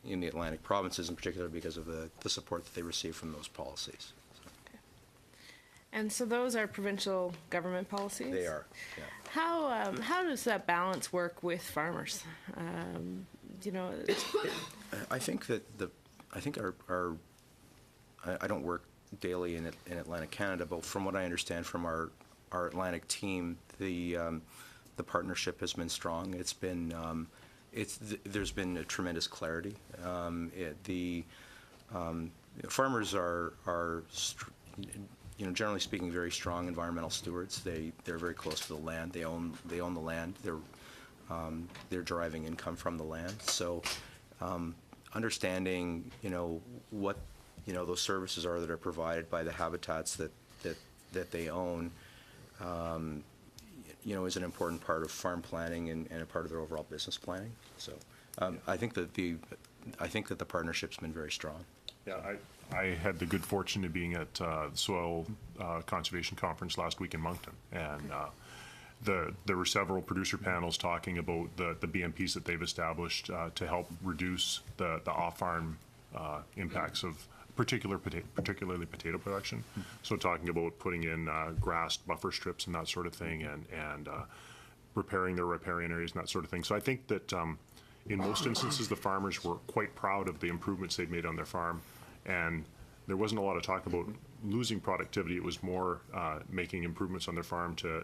in the Atlantic provinces, in particular, because of the support that they receive from those policies. Okay. And so those are provincial government policies? They are. Yeah. How does that balance work with farmers? I think that our I don't work daily in Atlantic Canada, but from what I understand from our Atlantic team, the partnership has been strong. It's been there's been a tremendous clarity. Farmers are generally speaking, very strong environmental stewards. They're very close to the land. They own the land. They're deriving income from the land. So understanding what those services are that are provided by the habitats that they own, is an important part of farm planning and a part of their overall business planning. So I think that the partnership's been very strong. Yeah, I had the good fortune of being at the Soil Conservation Conference last week in Moncton, and there were several producer panels talking about the BMPs that they've established to help reduce the off-farm impacts of particularly potato production. Mm-hmm. So talking about putting in grass buffer strips and that sort of thing, and repairing their riparian areas and that sort of thing. So I think that in most instances, the farmers were quite proud of the improvements they've made on their farm, and there wasn't a lot of talk about losing productivity. It was more making improvements on their farm to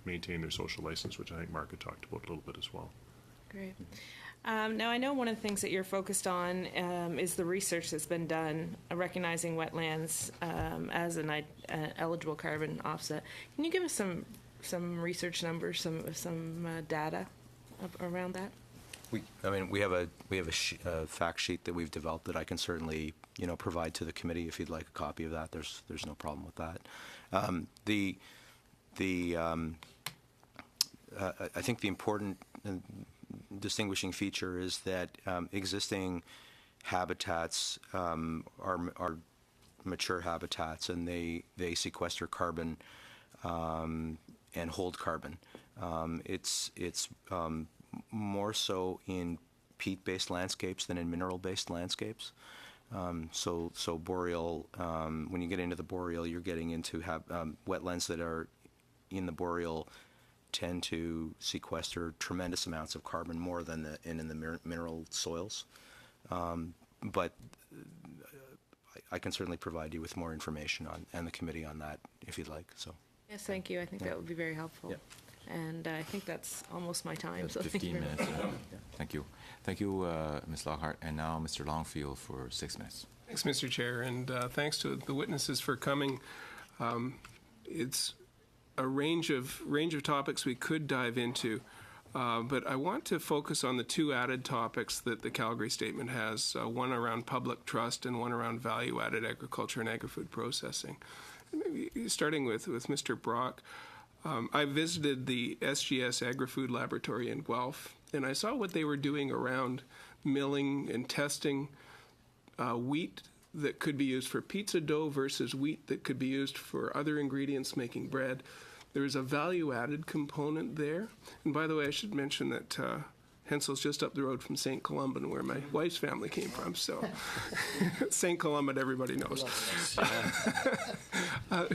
maintain their social license, which I think Mark had talked about a little bit as well. Great. Now, I know one of the things that you're focused on is the research that's been done recognizing wetlands as an eligible carbon offset. Can you give us some research numbers, some data around that? We have a fact sheet that we've developed that I can certainly provide to the committee if you'd like a copy of that. There's no problem with that. I think the important distinguishing feature is that existing habitats are mature habitats, and they sequester carbon and hold carbon. It's more so in peat-based landscapes than in mineral-based landscapes. So boreal, when you get into the boreal, you're getting into wetlands that are in the boreal tend to sequester tremendous amounts of carbon, more than in the mineral soils. But I can certainly provide you with more information and the committee on that if you'd like. So. Yes, thank you. I think that would be very helpful. Yeah. And I think that's almost my time. So 15 minutes. Yeah. Thank you. Thank you, Ms. Lockhart. And now Mr. Longfield for 6 minutes. Thanks, Mr. Chair, and thanks to the witnesses for coming. It's a range of topics we could dive into, but I want to focus on the two added topics that the Calgary Statement has, one around public trust and one around value-added agriculture and agri-food processing. And maybe starting with Mr. Brock, I visited the SGS Agri-Food Laboratory in Guelph, and I saw what they were doing around milling and testing wheat that could be used for pizza dough versus wheat that could be used for other ingredients making bread. There's a value-added component there. And by the way, I should mention that Hensel's just up the road from St. Columban, where my wife's family came from. So St. Columban, everybody knows.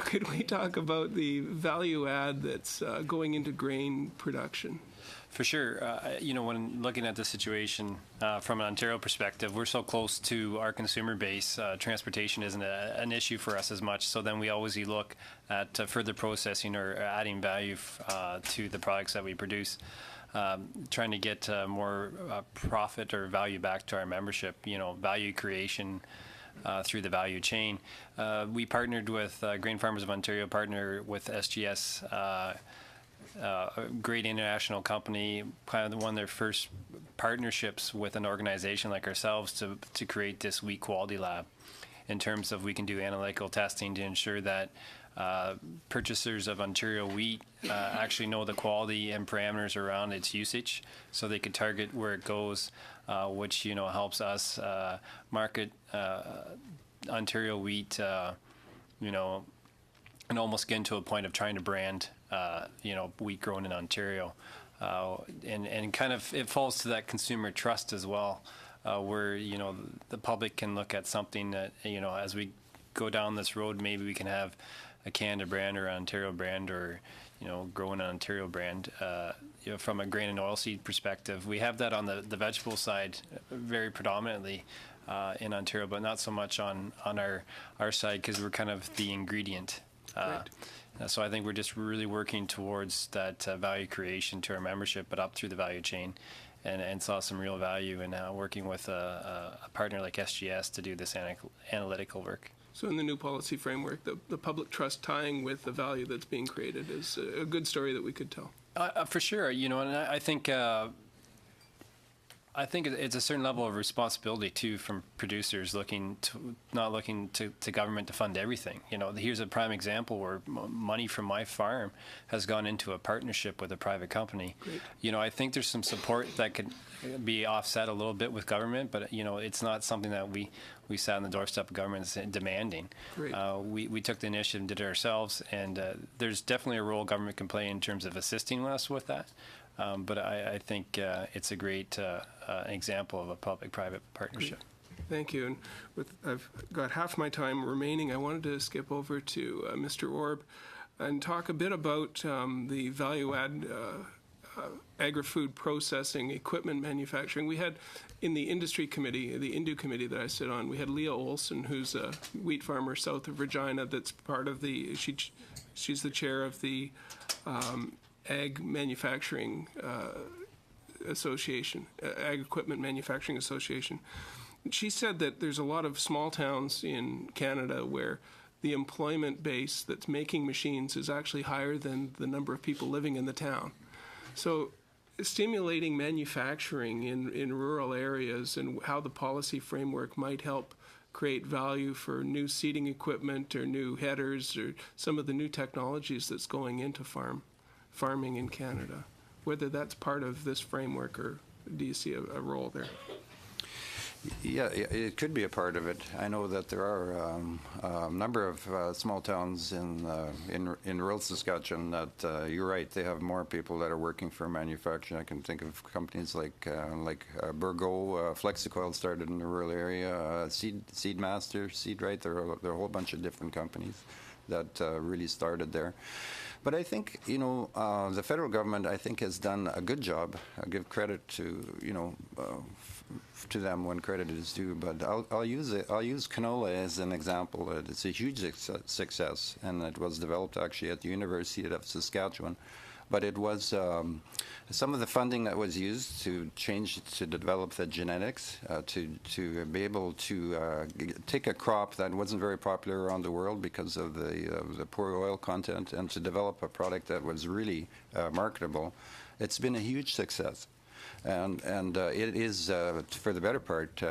Could we talk about the value add that's going into grain production? For sure. When looking at the situation from an Ontario perspective, we're so close to our consumer base. Transportation isn't an issue for us as much. So then we always look at further processing or adding value to the products that we produce. trying to get more profit or value back to our membership, value creation through the value chain. We partnered with Grain Farmers of Ontario, partner with SGS, a great international company, kind of one of their first partnerships with an organization like ourselves to create this wheat quality lab, in terms of we can do analytical testing to ensure that purchasers of Ontario wheat actually know the quality and parameters around its usage, so they can target where it goes, which helps us market Ontario wheat, and almost get to a point of trying to brand wheat grown in Ontario, and kind of it falls to that consumer trust as well, where the public can look at something that as we go down this road, maybe we can have a Canada brand or an Ontario brand, or growing an Ontario brand. From a grain and oilseed perspective, we have that on the vegetable side very predominantly in Ontario, but not so much on our side, because we're kind of the ingredient. So I think we're just really working towards that value creation to our membership, but up through the value chain, and saw some real value in working with a partner like SGS to do this analytical work. So in the new policy framework, the public trust tying with the value that's being created is a good story that we could tell. For sure, and I think it's a certain level of responsibility too from producers not looking to government to fund everything. Here's a prime example where money from my farm has gone into a partnership with a private company. Great. I think there's some support that could be offset a little bit with government, but it's not something that we sat on the doorstep of government demanding. Great. We took the initiative and did it ourselves, and there's definitely a role government can play in terms of assisting us with that. But I think it's a great example of a public-private partnership. Thank you. And I've got half my time remaining, I wanted to skip over to Mr. Orb and talk a bit about the value-add agri-food processing equipment manufacturing. We had in the industry committee, the INDU committee that I sit on, we had Leah Olson, who's a wheat farmer south of Regina. That's part of she's the chair of the Ag Manufacturing Association, Ag Equipment Manufacturing Association. She said that there's a lot of small towns in Canada where the employment base that's making machines is actually higher than the number of people living in the town. So stimulating manufacturing in rural areas and how the policy framework might help create value for new seeding equipment or new headers or some of the new technologies that's going into farming in Canada, whether that's part of this framework, or do you see a role there? Yeah, it could be a part of it. I know that there are a number of small towns in rural Saskatchewan that you're right. They have more people that are working for manufacturing. I can think of companies like Burgo, Flexicoil started in the rural area, Seedmaster, Seedright. There are a whole bunch of different companies that really started there. But I think, the federal government, I think, has done a good job. I give credit to, to them when credit is due. But I'll use canola as an example. It's a huge success, and it was developed actually at the University of Saskatchewan. But it was some of the funding that was used to develop the genetics, to be able to take a crop that wasn't very popular around the world because of the poor oil content, and to develop a product that was really marketable. It's been a huge success. And it is, for the better part,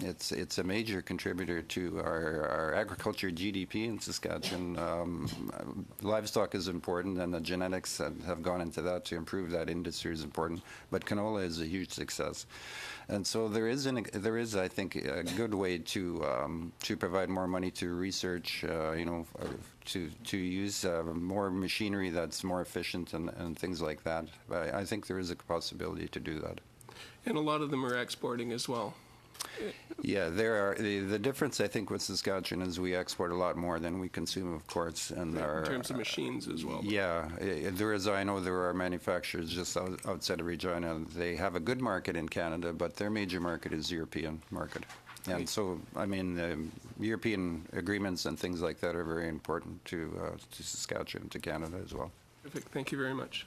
it's a major contributor to our agriculture GDP in Saskatchewan. Livestock is important, and the genetics that have gone into that to improve that industry is important. But canola is a huge success, and so there is, I think, a good way to provide more money to research, to use more machinery that's more efficient and things like that. But I think there is a possibility to do that. And a lot of them are exporting as well. Yeah, there are. The difference, I think, with Saskatchewan is we export a lot more than we consume, of course. And in terms of machines as well. Yeah, there is. I know there are manufacturers just outside of Regina. They have a good market in Canada, but their major market is the European market. And so, I mean, European agreements and things like that are very important to Saskatchewan, to Canada as well. Perfect. Thank you very much.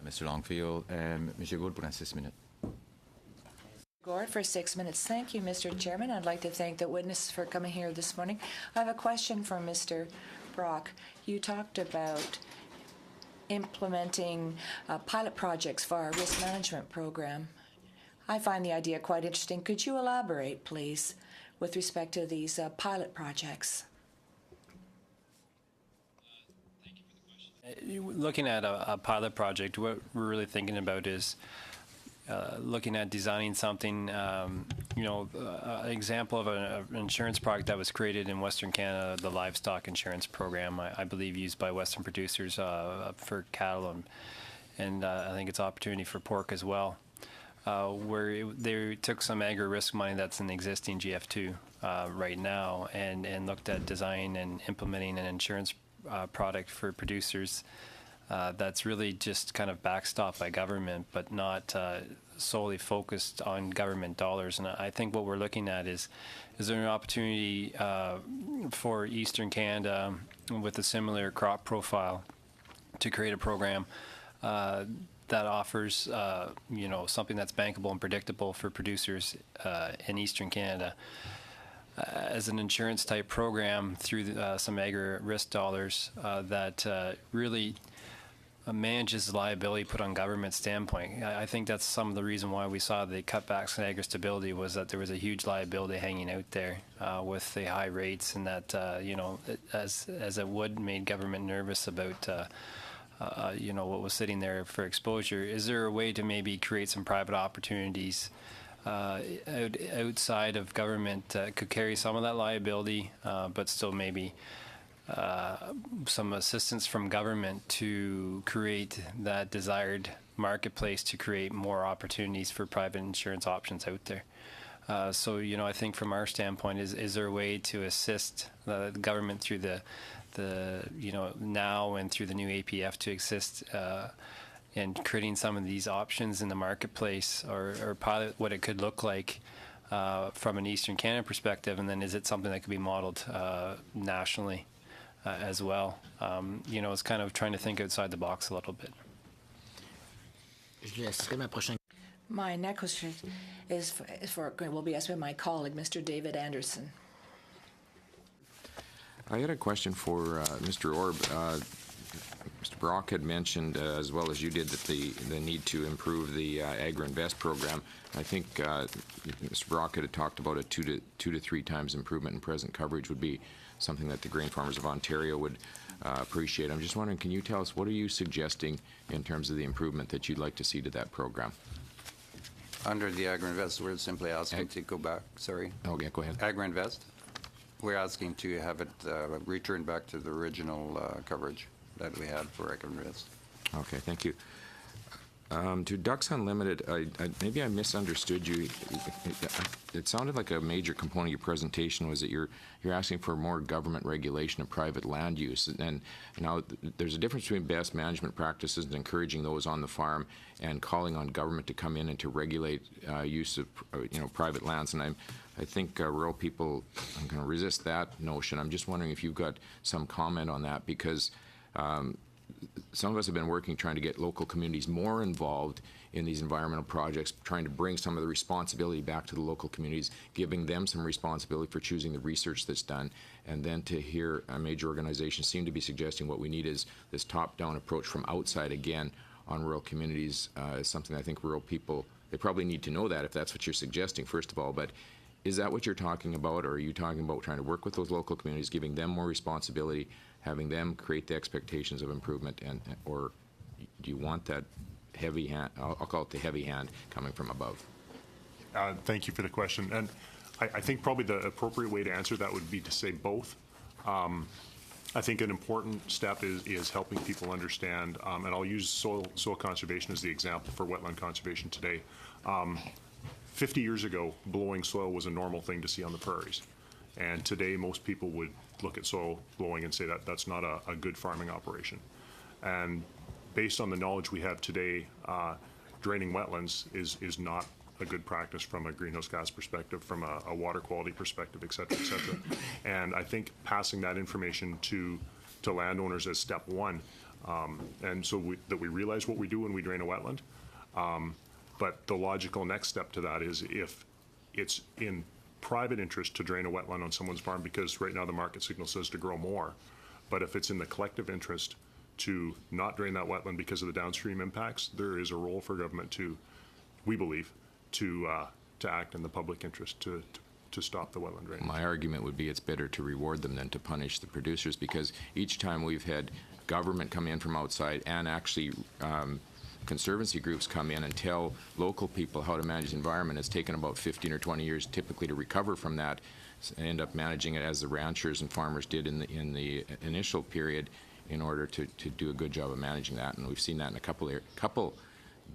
Mr. Longfield, and Mr. Gould pour 6 minutes. Gord for 6 minutes. Thank you, Mr. Chairman. I'd like to thank the witnesses for coming here this morning. I have a question for Mr. Brock. You talked about implementing pilot projects for our risk management program. I find the idea quite interesting. Could you elaborate, please, with respect to these pilot projects? Looking at a pilot project, what we're really thinking about is looking at designing something, an example of an insurance product that was created in Western Canada, the livestock insurance program, I believe used by Western producers for cattle, and I think it's opportunity for pork as well, where they took some agri-risk money that's in existing GF2 right now and looked at designing and implementing an insurance product for producers that's really just kind of backstopped by government, but not solely focused on government dollars. And I think what we're looking at is there an opportunity for Eastern Canada with a similar crop profile to create a program that offers, something that's bankable and predictable for producers in Eastern Canada as an insurance type program through some agri-risk dollars that really manages the liability put on government standpoint. I think that's some of the reason why we saw the cutbacks in agri-stability was that there was a huge liability hanging out there with the high rates, and that as it would made government nervous about what was sitting there for exposure. Is there a way to maybe create some private opportunities outside of government could carry some of that liability, but still maybe some assistance from government to create that desired marketplace to create more opportunities for private insurance options out there. I think from our standpoint, is there a way to assist the government through the now and through the new APF to assist in creating some of these options in the marketplace, or pilot what it could look like from an Eastern Canada perspective, and then is it something that could be modeled nationally as well? It's kind of trying to think outside the box a little bit. My next question will be asked by my colleague, Mr. David Anderson. I had a question for Mr. Orb. Mr. Brock had mentioned, as well as you did, that the need to improve the Agri-Invest program. I think Mr. Brock had talked about a two to three times improvement in present coverage would be something that the grain farmers of Ontario would appreciate. I'm just wondering, can you tell us what are you suggesting in terms of the improvement that you'd like to see to that program? Under the Agri-Invest, we're simply asking to go back. Sorry. Oh, yeah, go ahead. Agri-Invest, we're asking to have it return back to the original coverage that we had for Agri-Invest. Okay, thank you. To Ducks Unlimited, maybe I misunderstood you. It sounded like a major component of your presentation was that you're asking for more government regulation of private land use. And now there's a difference between best management practices and encouraging those on the farm and calling on government to come in and to regulate use of private lands. And I think rural people are going to resist that notion. I'm just wondering if you've got some comment on that, because some of us have been working trying to get local communities more involved in these environmental projects, trying to bring some of the responsibility back to the local communities, giving them some responsibility for choosing the research that's done. And then to hear a major organization seem to be suggesting what we need is this top-down approach from outside again on rural communities is something I think rural people, they probably need to know that if that's what you're suggesting, first of all. But is that what you're talking about, or are you talking about trying to work with those local communities, giving them more responsibility, having them create the expectations of improvement, or do you want that heavy hand, I'll call it the heavy hand, coming from above? Thank you for the question. And I think probably the appropriate way to answer that would be to say both. I think an important step is helping people understand, and I'll use soil conservation as the example for wetland conservation today. 50 years ago, blowing soil was a normal thing to see on the prairies. And today, most people would look at soil blowing and say that that's not a good farming operation. And based on the knowledge we have today, draining wetlands is not a good practice from a greenhouse gas perspective, from a water quality perspective, et cetera, et cetera. And I think passing that information to landowners as step one And so that we realize what we do when we drain a wetland. But the logical next step to that is if it's in private interest to drain a wetland on someone's farm, because right now the market signal says to grow more, but if it's in the collective interest to not drain that wetland because of the downstream impacts, there is a role for government to, we believe, to act in the public interest to stop the wetland drainage. My argument would be it's better to reward them than to punish the producers, because each time we've had government come in from outside and actually conservancy groups come in and tell local people how to manage the environment, it's taken about 15 or 20 years typically to recover from that, end up managing it as the ranchers and farmers did in the initial period in order to do a good job of managing that. And we've seen that in a couple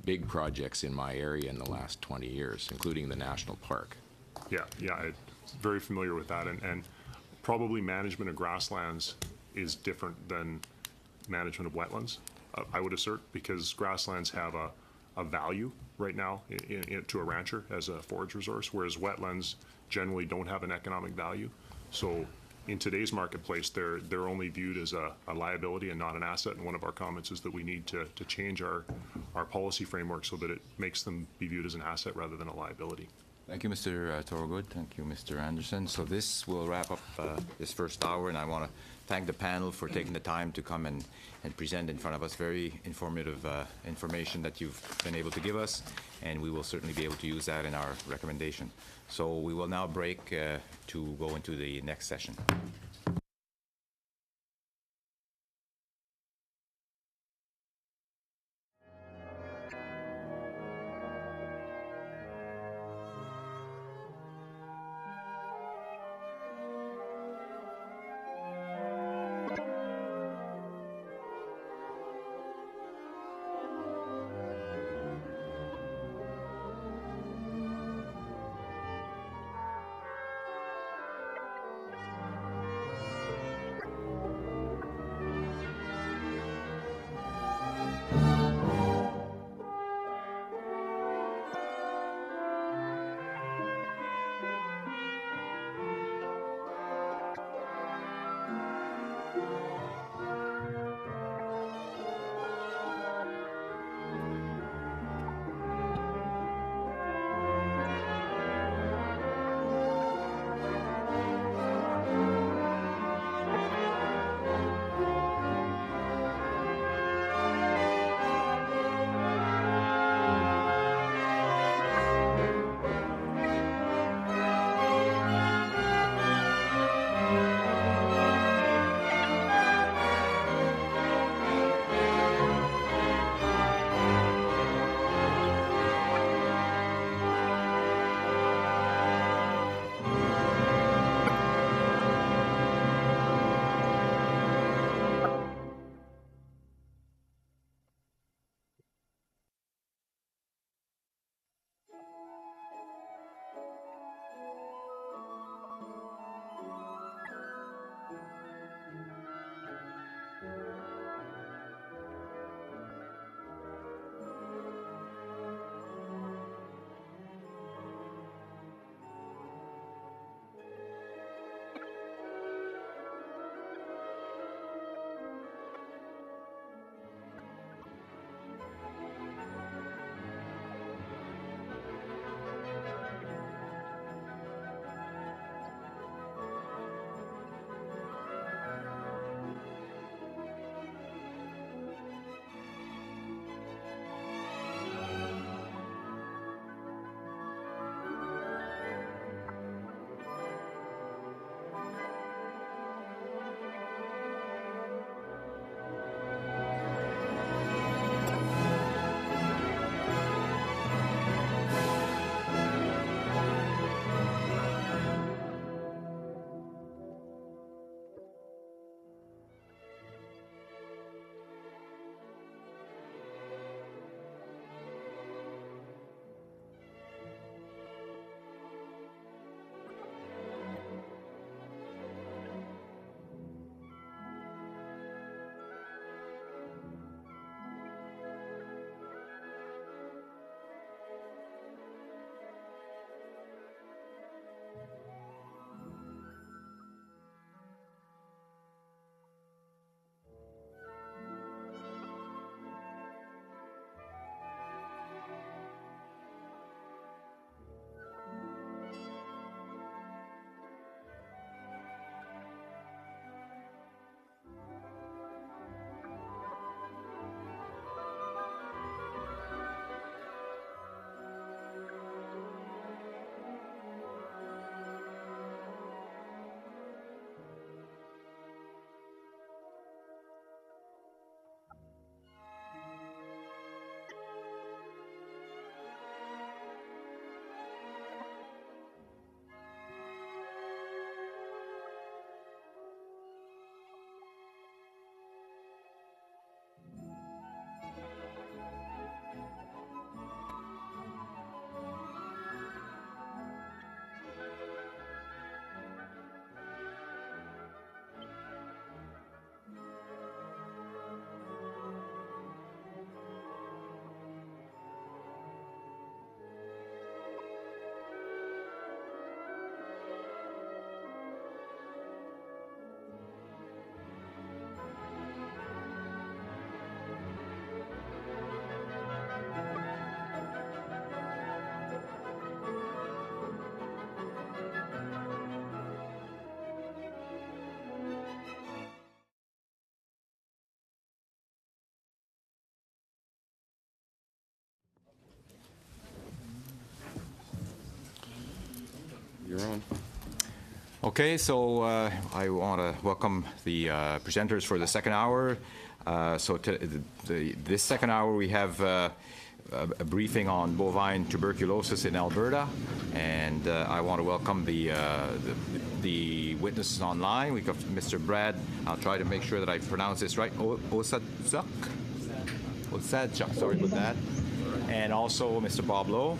big projects in my area in the last 20 years, including the national park. Yeah, I'm very familiar with that, and probably management of grasslands is different than management of wetlands, I would assert, because grasslands have a value right now to a rancher as a forage resource, whereas wetlands generally don't have an economic value. So in today's marketplace, they're only viewed as a liability and not an asset, and one of our comments is that we need to change our policy framework so that it makes them be viewed as an asset rather than a liability. Thank you, Mr. Thorogood. Thank you, Mr. Anderson. So this will wrap up this first hour, and I want to thank the panel for taking the time to come and present in front of us. Very informative information that you've been able to give us, and we will certainly be able to use that in our recommendation. So we will now break to go into the next session. Okay, so I want to welcome the presenters for the second hour. This second hour we have a briefing on bovine tuberculosis in Alberta, and I want to welcome the witnesses online. We got Mr. Brad. I'll try to make sure that I pronounce this right. Osadchuk. Sorry about that. And also Mr. Bob Lowe.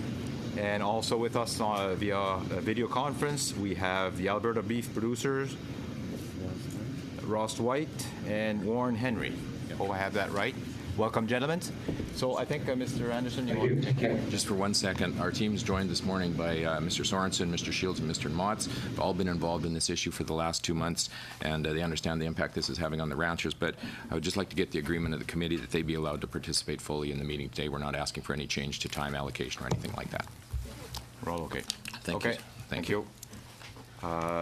And also with us via a video conference, we have the Alberta beef producers, Ross White and Warren Henry. Hope I have that right. Welcome, gentlemen. So I think, Mr. Anderson, you want to take it? Just for 1 second, our team's joined this morning by Mr. Sorensen, Mr. Shields, and Mr. Motz. They've all been involved in this issue for the last 2 months, and they understand the impact this is having on the ranchers. But I would just like to get the agreement of the committee that they be allowed to participate fully in the meeting today. We're not asking for any change to time allocation or anything like that. We're all okay. Thank you. Thank you.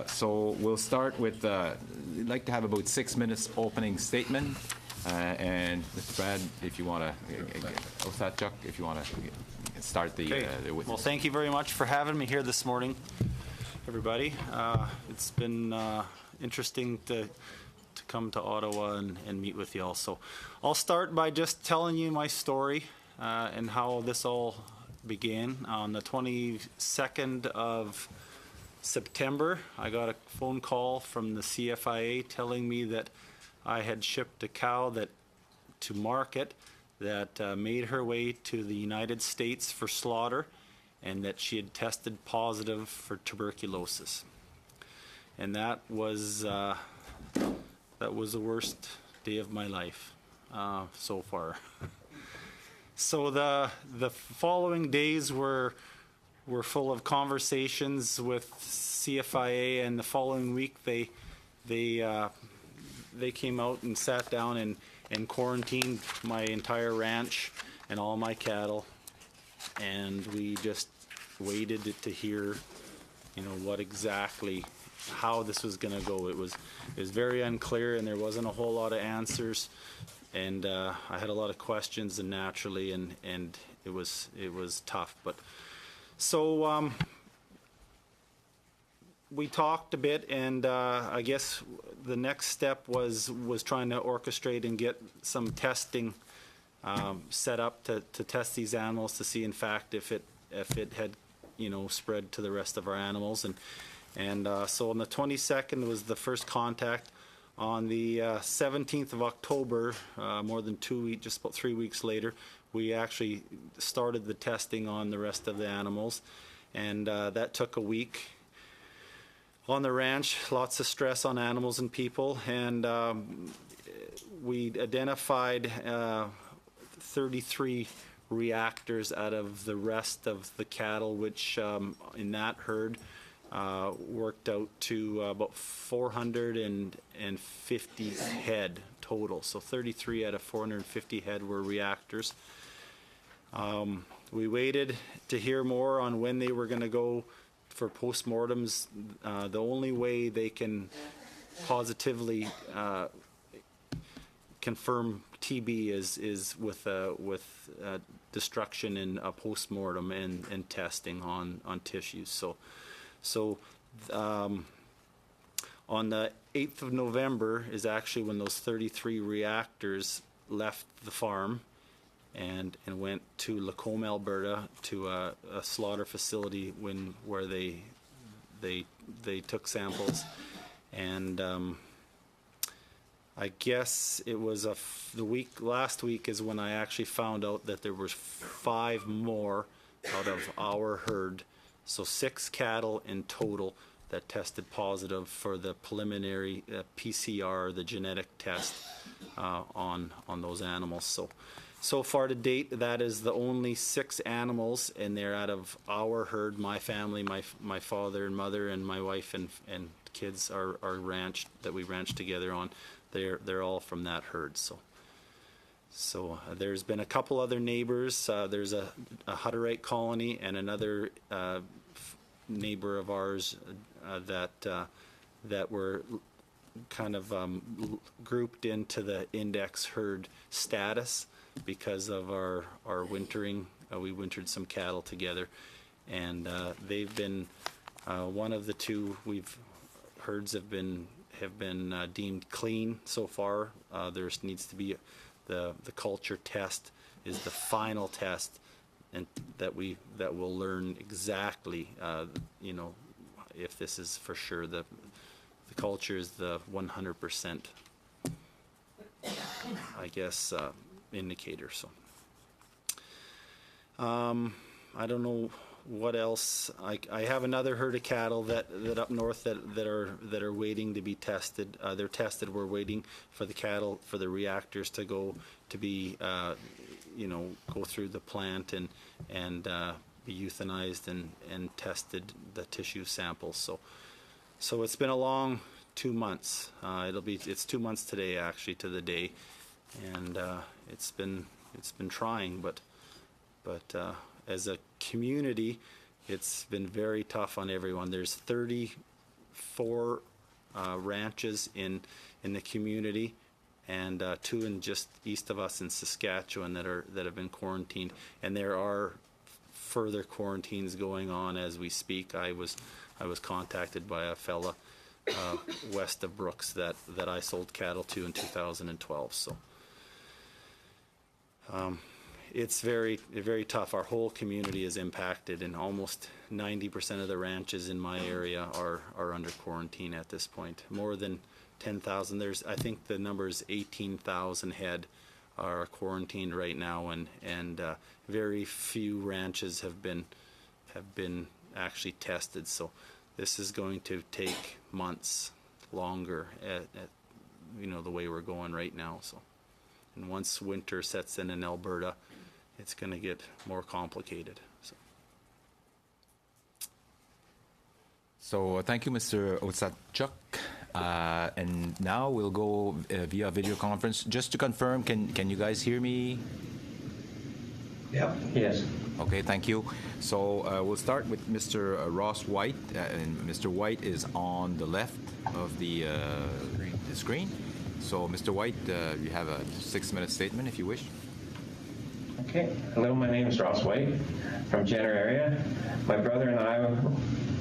So we'll start with, we'd like to have about 6 minutes opening statement. And Mr. Brad, if you want to, Osadchuk, if you want to start the witness. Well, thank you very much for having me here this morning, everybody. It's been interesting to come to Ottawa and meet with you all. So I'll start by just telling you my story and how this all began. On the 22nd of September, I got a phone call from the CFIA telling me that I had shipped a cow to market that made her way to the United States for slaughter, and that she had tested positive for tuberculosis. And that was the worst day of my life so far. So the following days were full of conversations with CFIA, and the following week they came out and sat down and quarantined my entire ranch and all my cattle, and we just waited to hear, what exactly, how this was going to go. It was very unclear, and there wasn't a whole lot of answers, and I had a lot of questions, and naturally, and it was tough. But so we talked a bit, and I guess the next step was trying to orchestrate and get some testing set up to test these animals to see, in fact, if it had spread to the rest of our animals. And so on the 22nd was the first contact. On the 17th of October, more than 2 weeks, just about 3 weeks later, we actually started the testing on the rest of the animals, and that took a week. On the ranch, lots of stress on animals and people, and we identified 33 reactors out of the rest of the cattle, which in that herd worked out to about 450 head total. So 33 out of 450 head were reactors. We waited to hear more on when they were going to go for postmortems. The only way they can positively confirm TB is with destruction in a postmortem and testing on tissues. So on the 8th of November is actually when those 33 reactors left the farm and went to Lacombe, Alberta, to a slaughter facility where they took samples, and I guess it was last week is when I actually found out that there was 5 more out of our herd, so 6 cattle in total that tested positive for the preliminary PCR, the genetic test on those animals. So far to date, that is the only 6 animals, and they're out of our herd, my family, my father and mother, and my wife and kids, our ranch that we ranch together on. They're all from that herd. So there's been a couple other neighbors. There's a Hutterite colony and another neighbor of ours that were kind of grouped into the index herd status because of our wintering. We wintered some cattle together, and they've been One of the two herds have been deemed clean so far. There needs to be the culture test is the final test, and that will learn exactly if this is for sure. The culture is the 100%, I guess, indicator. So I don't know what else. I have another herd of cattle that up north that are waiting to be tested. They're tested. We're waiting for the cattle, for the reactors to go to be go through the plant and be euthanized and tested, the tissue samples. So it's been a long 2 months. It's 2 months today, actually, to the day, and it's been trying, but as a community, it's been very tough on everyone. There's 34 ranches in the community, and 2 in just east of us in Saskatchewan that have been quarantined, and there are further quarantines going on as we speak. I was contacted by a fella west of Brooks that I sold cattle to in 2012. So it's very, very tough. Our whole community is impacted, and almost 90% of the ranches in my area are under quarantine at this point. More than 10,000. I think the number is 18,000 head are quarantined right now, and very few ranches have been actually tested. So this is going to take months longer at the way we're going right now. So, and once winter sets in Alberta, it's going to get more complicated. So thank you, Mr. Otsachuk. And now we'll go via video conference. Just to confirm, can you guys hear me? Yep. Yes. Okay, thank you. So we'll start with Mr. Ross White, and Mr. White is on the left of the screen. So, Mr. White, you have a 6-minute statement if you wish. Okay. Hello, my name is Ross White from Jenner area. My brother and I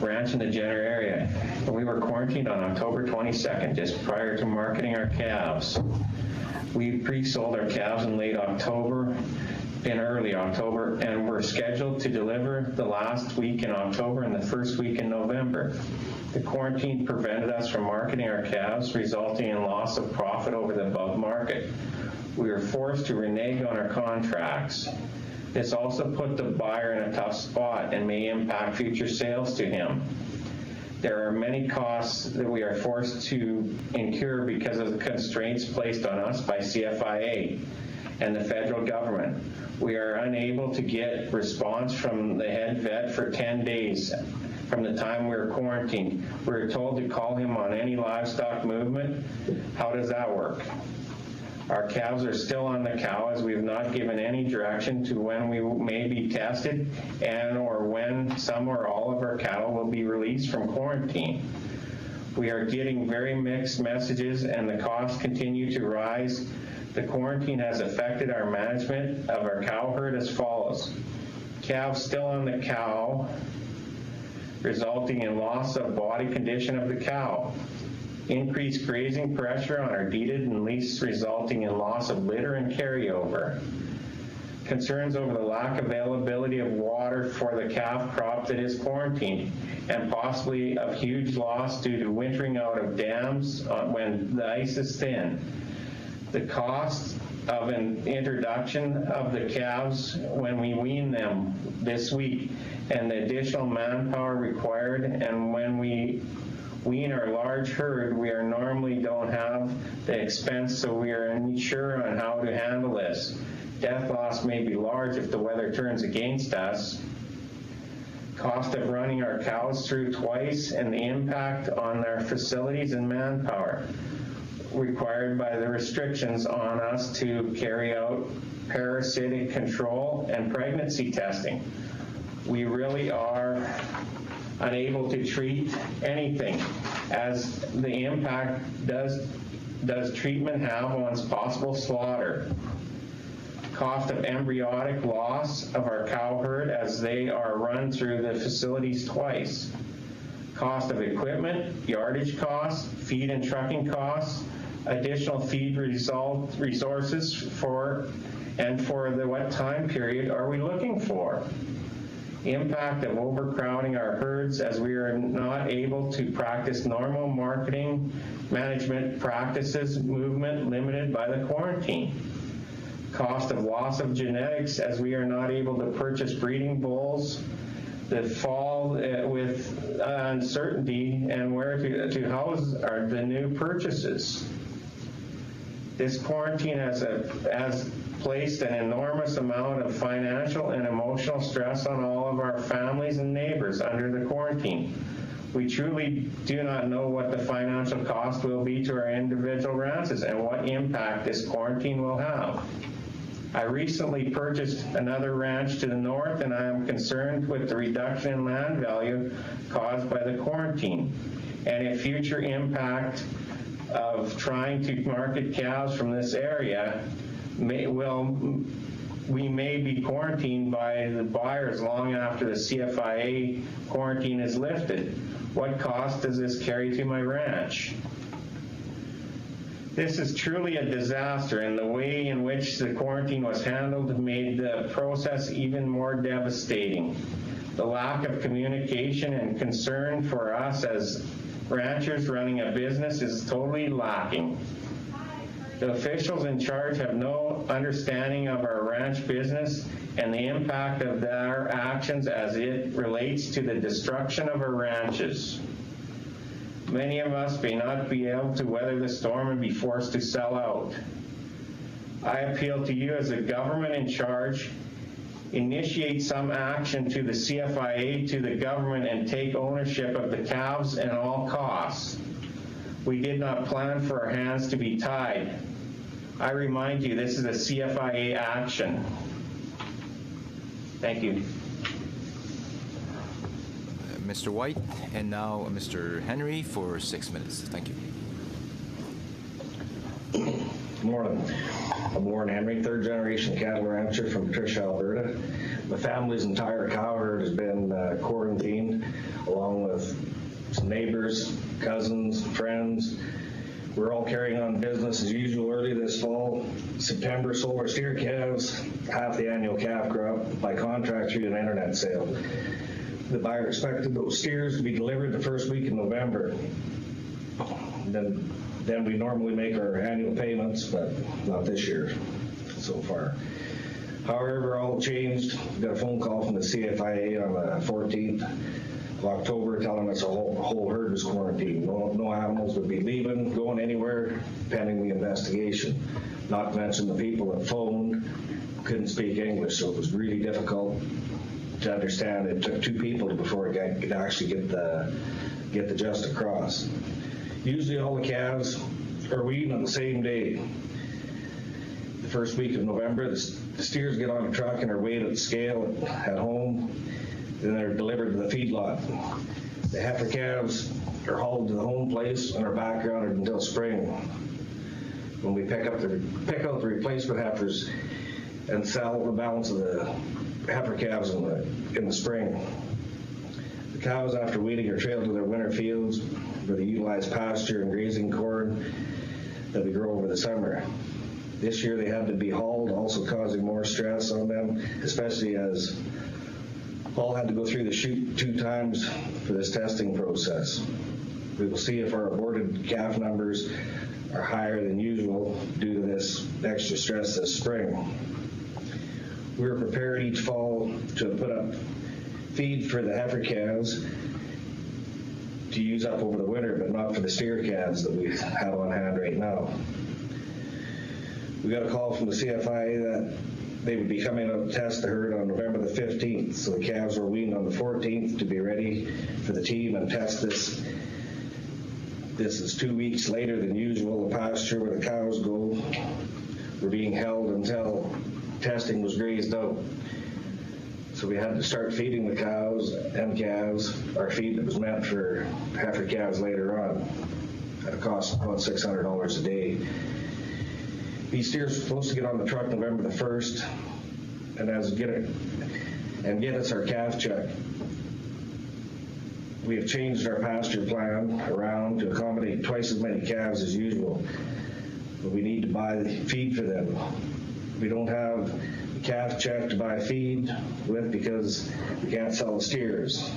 ranch in the Jenner area, and we were quarantined on October 22nd, just prior to marketing our calves. We pre-sold our calves in late October, in early October, and we're scheduled to deliver the last week in October and the first week in November. The quarantine prevented us from marketing our calves, resulting in loss of profit over the above market. We were forced to renege on our contracts. This also put the buyer in a tough spot and may impact future sales to him. There are many costs that we are forced to incur because of the constraints placed on us by CFIA and the federal government. We are unable to get response from the head vet for 10 days from the time we were quarantined. We were told to call him on any livestock movement. How does that work? Our calves are still on the cow, as we have not given any direction to when we may be tested and or when some or all of our cattle will be released from quarantine. We are getting very mixed messages, and the costs continue to rise. The quarantine has affected our management of our cow herd as follows. Calves still on the cow, resulting in loss of body condition of the cow. Increased grazing pressure on our deeded and lease, resulting in loss of litter and carryover. Concerns over the lack of availability of water for the calf crop that is quarantined, and possibly of huge loss due to wintering out of dams when the ice is thin. The cost of an introduction of the calves when we wean them this week, and the additional manpower required, and when we wean our large herd, we normally don't have the expense, so we are unsure on how to handle this. Death loss may be large if the weather turns against us. Cost of running our cows through twice, and the impact on our facilities and manpower required by the restrictions on us to carry out parasitic control and pregnancy testing. We really are unable to treat anything, as the impact does treatment have on possible slaughter. Cost of embryonic loss of our cow herd, as they are run through the facilities twice. cost of equipment, yardage costs, feed and trucking costs, additional feed resources for what time period are we looking for? Impact of overcrowding our herds as we are not able to practice normal marketing management practices, movement limited by the quarantine. Cost of loss of genetics as we are not able to purchase breeding bulls that fall with uncertainty and where to house are the new purchases. This quarantine has placed an enormous amount of financial and emotional stress on all of our families and neighbors under the quarantine. We truly do not know what the financial cost will be to our individual ranches and what impact this quarantine will have. I recently purchased another ranch to the north, and I am concerned with the reduction in land value caused by the quarantine and a future impact of trying to market calves from this area. We may be quarantined by the buyers long after the CFIA quarantine is lifted. What cost does this carry to my ranch? This is truly a disaster, and the way in which the quarantine was handled made the process even more devastating. The lack of communication and concern for us as ranchers running a business is totally lacking. The officials in charge have no understanding of our ranch business and the impact of their actions as it relates to the destruction of our ranches. Many of us may not be able to weather the storm and be forced to sell out. I appeal to you as a government in charge, initiate some action to the CFIA, to the government, and take ownership of the calves at all costs. We did not plan for our hands to be tied. I remind you, this is a CFIA action. Thank you. Mr. White, and now Mr. Henry for 6 minutes. Thank you. Good morning. I'm Warren Henry, third generation cattle rancher from Patricia, Alberta. My family's entire cow herd has been quarantined, along with some neighbors, cousins, friends. We're all carrying on business as usual. Early this fall, September, sold our steer calves, half the annual calf crop, by contract through an internet sale. The buyer expected those steers to be delivered the first week in November. Then we normally make our annual payments, but not this year so far. However, all changed. We got a phone call from the CFIA on the 14th of October telling us a whole herd was quarantined. No animals would be leaving, going anywhere, pending the investigation. Not to mention the people that phoned couldn't speak English, so it was really difficult to understand. It took two people before it could actually get the just across. Usually all the calves are weaned on the same day. The first week of November, the steers get on a truck and are weighed at the scale at home. Then they're delivered to the feedlot. The heifer calves are hauled to the home place and are backgrounded until spring, when we pick out the replacement heifers and sell the balance of the heifer calves in the spring. The cows, after weaning, are trailed to their winter fields where they utilize pasture and grazing corn that we grow over the summer. This year they had to be hauled, also causing more stress on them, especially as all had to go through the chute 2 times for this testing process. We will see if our aborted calf numbers are higher than usual due to this extra stress this spring. We were prepared each fall to put up feed for the heifer calves to use up over the winter, but not for the steer calves that we have on hand right now. We got a call from the CFIA that they would be coming out to test the herd on November the 15th, so the calves were weaned on the 14th to be ready for the team and test this. This is 2 weeks later than usual. The pasture where the cows go were being held until testing was grazed out. So we had to start feeding the cows and calves our feed that was meant for heifer calves later on at a cost of about $600 a day. These steers were supposed to get on the truck November the 1st and get us our calf check. we have changed our pasture plan around to accommodate twice as many calves as usual, but we need to buy the feed for them. We don't have a calf check to buy feed with because we can't sell the steers.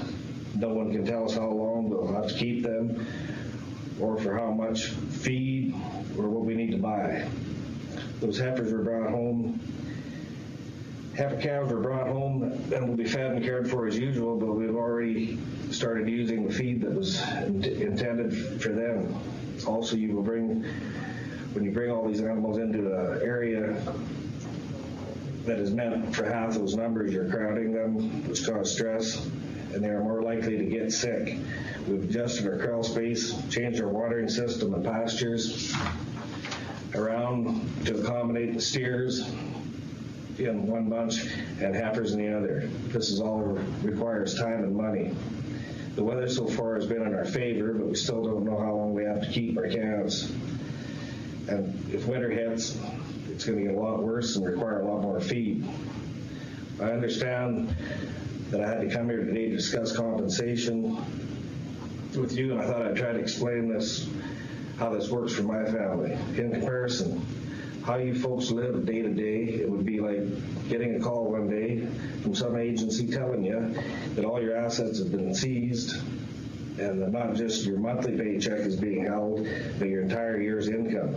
No one can tell us how long we'll have to keep them or for how much feed or what we need to buy. Those heifers were brought home. Heifer calves were brought home and will be fed and cared for as usual, but we've already started using the feed that was intended for them. Also, when you bring all these animals into an area that is meant for half those numbers, you're crowding them, which causes stress, and they are more likely to get sick. We've adjusted our corral space, changed our watering system and pastures around to accommodate the steers in one bunch and heifers in the other. This is all requires time and money. The weather so far has been in our favor, but we still don't know how long we have to keep our calves. And if winter hits, it's going to get a lot worse and require a lot more feed. I understand that I had to come here today to discuss compensation with you, and I thought I'd try to explain how this works for my family. In comparison, how you folks live day to day, it would be like getting a call one day from some agency telling you that all your assets have been seized and that not just your monthly paycheck is being held, but your entire year's income.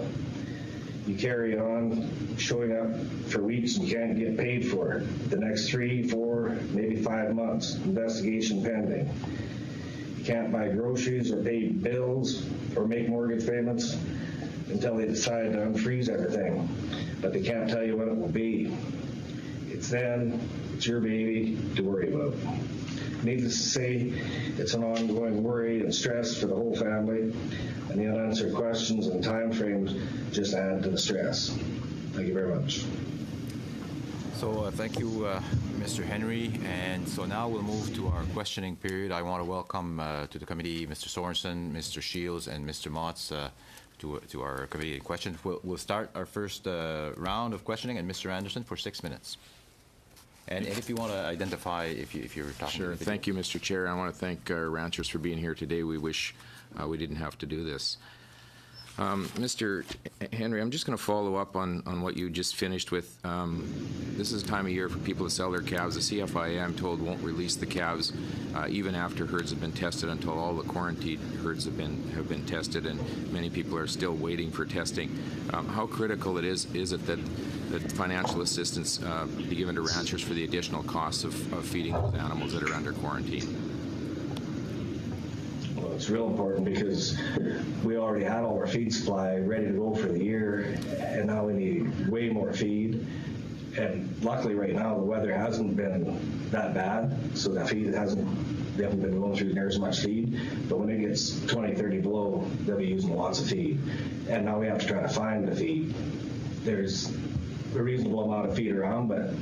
You carry on showing up for weeks and you can't get paid for it. The next 3, 4, maybe 5 months, investigation pending. You can't buy groceries or pay bills or make mortgage payments until they decide to unfreeze everything. But they can't tell you when it will be. It's your baby to worry about. Needless to say, it's an ongoing worry and stress for the whole family, and the unanswered questions and time frames just add to the stress. Thank you very much. So thank you, Mr. Henry. And so now we'll move to our questioning period. I want to welcome to the committee Mr. Sorensen, Mr. Shields, and Mr. Motz to our committee questions. We'll start our first round of questioning, and Mr. Anderson for 6 minutes. And if you want to identify if you're talking. Sure. Thank you, Mr. Chair. I want to thank our ranchers for being here today. We wish we didn't have to do this. Mr. Henry, I'm just going to follow up on what you just finished with. This is a time of year for people to sell their calves. The CFIA, I'm told, won't release the calves even after herds have been tested until all the quarantined herds have been tested, and many people are still waiting for testing. How critical is it that financial assistance be given to ranchers for the additional costs of feeding those animals that are under quarantine? Well, it's real important because we already had all our feed supply ready to go for the year, and now we need way more feed. And luckily right now the weather hasn't been that bad, so the feed they haven't been going through near as much feed. But when it gets 20, 30 below, they'll be using lots of feed. And now we have to try to find the feed. There's a reasonable amount of feed around, but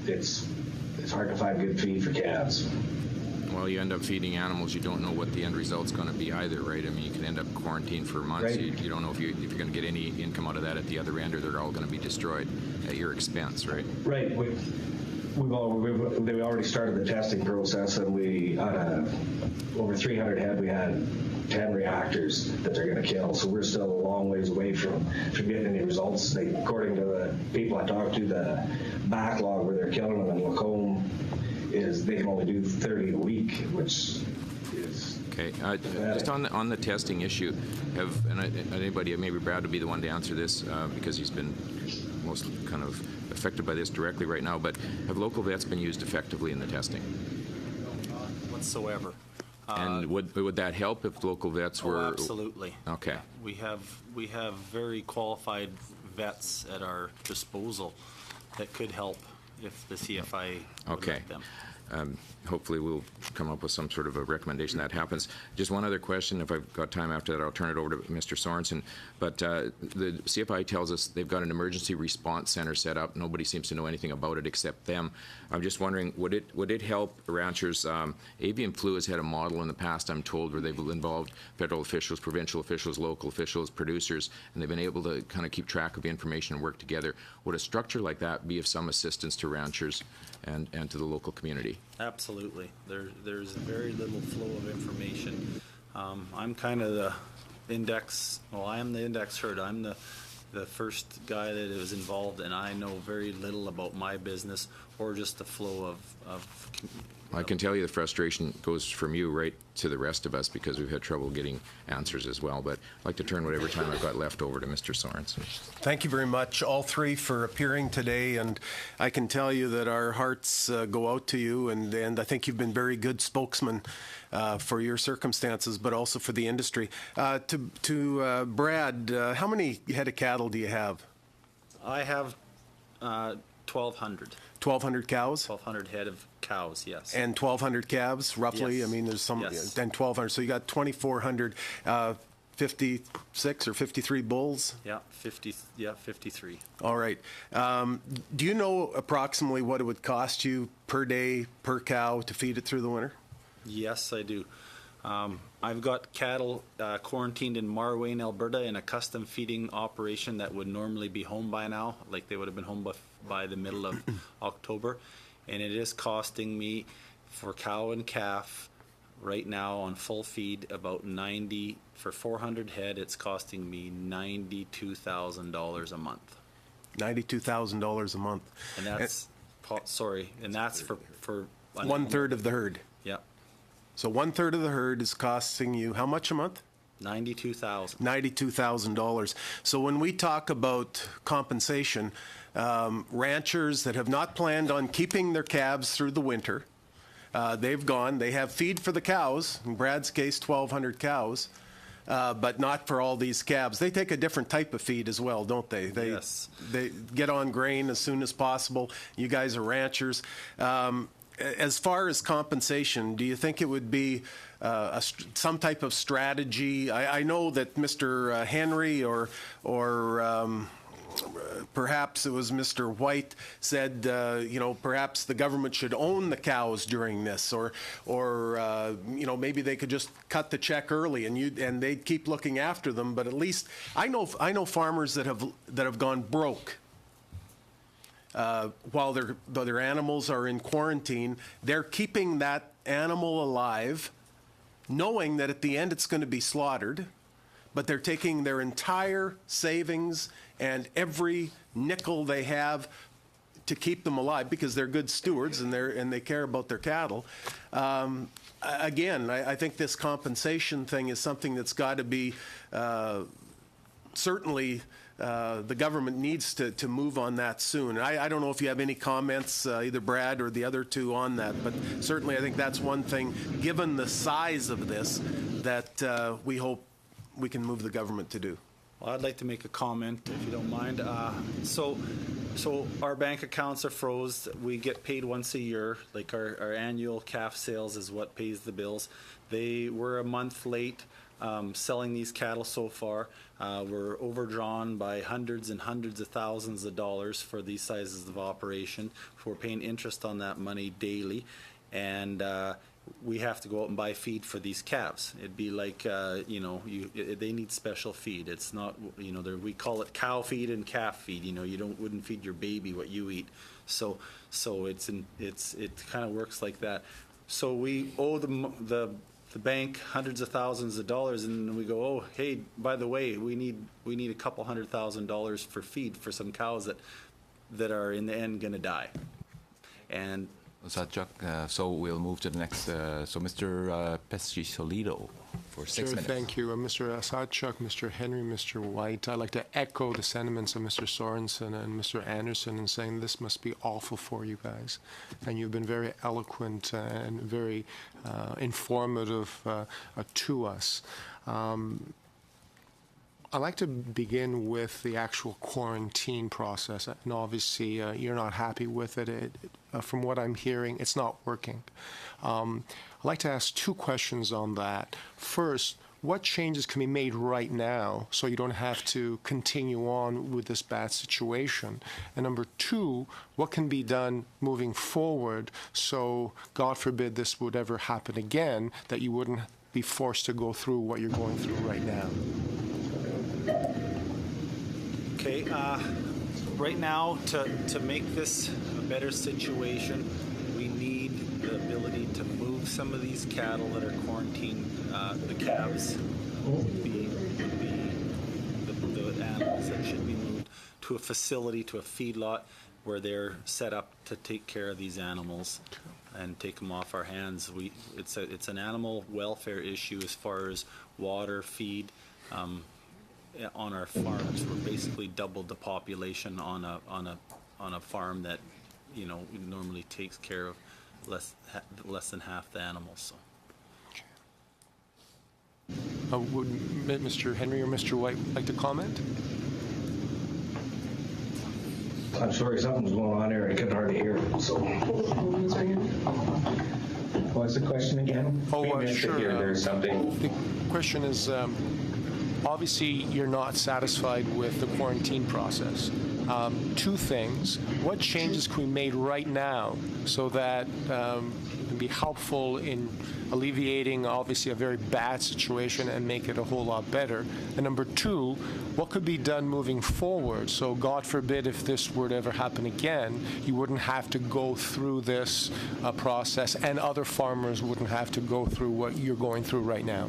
it's hard to find good feed for calves. Well, you end up feeding animals, you don't know what the end result's going to be either, right? I mean, you can end up quarantined for months. Right. You don't know if you're going to get any income out of that at the other end, or they're all going to be destroyed at your expense, right? Right. They already started the testing process, and we over 300 head, we had 10 reactors that they're going to kill. So we're still a long ways away from getting any results. According to the people I talked to, the backlog where they're killing them in Lacombe is they can only do 30 a week, which is okay. Just on the testing issue, anybody, maybe Brad would be the one to answer this because he's been most kind of affected by this directly right now, but have local vets been used effectively in the testing? Whatsoever. And would that help if local vets were? Oh, absolutely. Okay. We have very qualified vets at our disposal that could help if the CFI would let them. Hopefully we'll come up with some sort of a recommendation that happens. Just one other question. If I've got time after that, I'll turn it over to Mr. Sorensen. But the CFI tells us they've got an emergency response center set up. Nobody seems to know anything about it except them. I'm just wondering, would it help ranchers? Avian flu has had a model in the past, I'm told, where they've involved federal officials, provincial officials, local officials, producers, and they've been able to kind of keep track of information and work together. Would a structure like that be of some assistance to ranchers and to the local community. Absolutely. There's very little flow of information. I'm kind of the index, well, I am the index herd. I'm the first guy that was involved, and I know very little about my business or just the flow of I can tell you the frustration goes from you right to the rest of us because we've had trouble getting answers as well. But I'd like to turn whatever time I've got left over to Mr. Sorensen. Thank you very much, all three, for appearing today. And I can tell you that our hearts go out to you. And I think you've been very good spokesman for your circumstances, but also for the industry. To Brad, how many head of cattle do you have? I have 1,200. 1,200 cows? 1,200 head of cows, yes. And 1,200 calves, roughly? Yes. I mean, there's some, yes. Then 1,200. So you got 2,400, 56 or 53 bulls? Yeah, 53. All right. Do you know approximately what it would cost you per day, per cow, to feed it through the winter? Yes, I do. I've got cattle quarantined in Marwayne, Alberta, in a custom feeding operation that would normally be home by now, like they would have been home by the middle of October. And it is costing me, for cow and calf, right now on full feed, about for 400 head, it's costing me $92,000 a month. $92,000 a month. And that's, and that's for 1/3 of the herd. Yeah. So 1/3 of the herd is costing you how much a month? $92,000. $92,000. So when we talk about compensation, ranchers that have not planned on keeping their calves through the winter, they've gone. They have feed for the cows. In Brad's case, 1,200 cows, but not for all these calves. They take a different type of feed as well, don't they? Yes. They get on grain as soon as possible. You guys are ranchers. As far as compensation, do you think it would be some type of strategy? I know that Mr. Henry or perhaps it was Mr. White said, perhaps the government should own the cows during this, or maybe they could just cut the check early and they'd keep looking after them. But at least I know farmers that have gone broke. While their animals are in quarantine, they're keeping that animal alive, knowing that at the end it's going to be slaughtered, but they're taking their entire savings and every nickel they have to keep them alive because they're good stewards and they care about their cattle. Again, I think this compensation thing is something that's got to be certainly. The government needs to move on that soon. I don't know if you have any comments, either Brad or the other two, on that, but certainly I think that's one thing, given the size of this, that we hope we can move the government to do. Well, I'd like to make a comment, if you don't mind. So our bank accounts are froze. We get paid once a year. Like our annual calf sales is what pays the bills. They were a month late selling these cattle so far. We're overdrawn by hundreds and hundreds of thousands of dollars for these sizes of operation. We're paying interest on that money daily, and we have to go out and buy feed for these calves. It'd be like, they need special feed. It's not, we call it cow feed and calf feed. You wouldn't feed your baby what you eat. So it kind of works like that. So we owe the bank hundreds of thousands of dollars, and we go, oh, hey, by the way, we need a couple $100,000 for feed for some cows that are in the end going to die. And so we'll move to the next. So Mr. Pesci-Solido for 6 minutes. Thank you. Mr. Sadchuk, Mr. Henry, Mr. White. I'd like to echo the sentiments of Mr. Sorensen and Mr. Anderson in saying this must be awful for you guys. And you've been very eloquent and very informative to us. I'd like to begin with the actual quarantine process. And obviously, you're not happy with it. From what I'm hearing, it's not working. I'd like to ask two questions on that. First, what changes can be made right now so you don't have to continue on with this bad situation? And number two, what can be done moving forward so, God forbid, this would ever happen again, that you wouldn't be forced to go through what you're going through right now? Okay. right now, to make this a better situation, we need the ability to move some of these cattle that are quarantined, the calves, the animals that should be moved to a facility, to a feedlot, where they're set up to take care of these animals and take them off our hands. It's an animal welfare issue as far as water, feed. On our farms, we're basically doubled the population on a farm that, normally takes care of less than half the animals. So. Would Mr. Henry or Mr. White like to comment? I'm sorry, something's going on there. I couldn't hardly hear. So, what's the question again? Sure. There's something. The question is, obviously, you're not satisfied with the quarantine process. Two things. What changes can be made right now so that it can be helpful in alleviating, obviously, a very bad situation and make it a whole lot better? And number two, what could be done moving forward? So, God forbid, if this were to ever happen again, you wouldn't have to go through this process, and other farmers wouldn't have to go through what you're going through right now.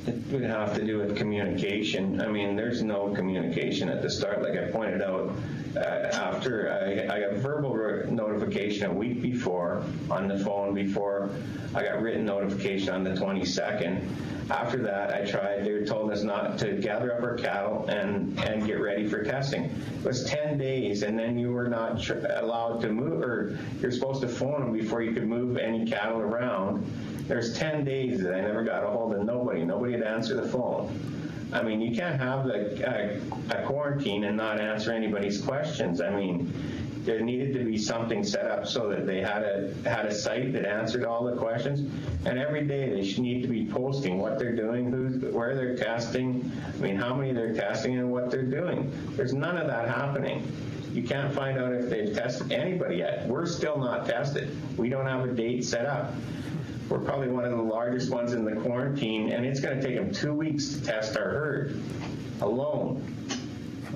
It would have to do with communication. I mean, there's no communication at the start. Like I pointed out, after I got verbal notification a week before on the phone before I got written notification on the 22nd. After that, they were told us not to gather up our cattle and get ready for testing. It was 10 days, and then you were not allowed to move, or you're supposed to phone them before you could move any cattle around. There's 10 days that I never got a hold of nobody. Nobody would answer the phone. I mean, you can't have a quarantine and not answer anybody's questions. I mean, there needed to be something set up so that they had a site that answered all the questions. And every day they should need to be posting what they're doing, where they're testing, I mean, how many they're testing and what they're doing. There's none of that happening. You can't find out if they've tested anybody yet. We're still not tested. We don't have a date set up. We're probably one of the largest ones in the quarantine, and it's going to take them 2 weeks to test our herd alone.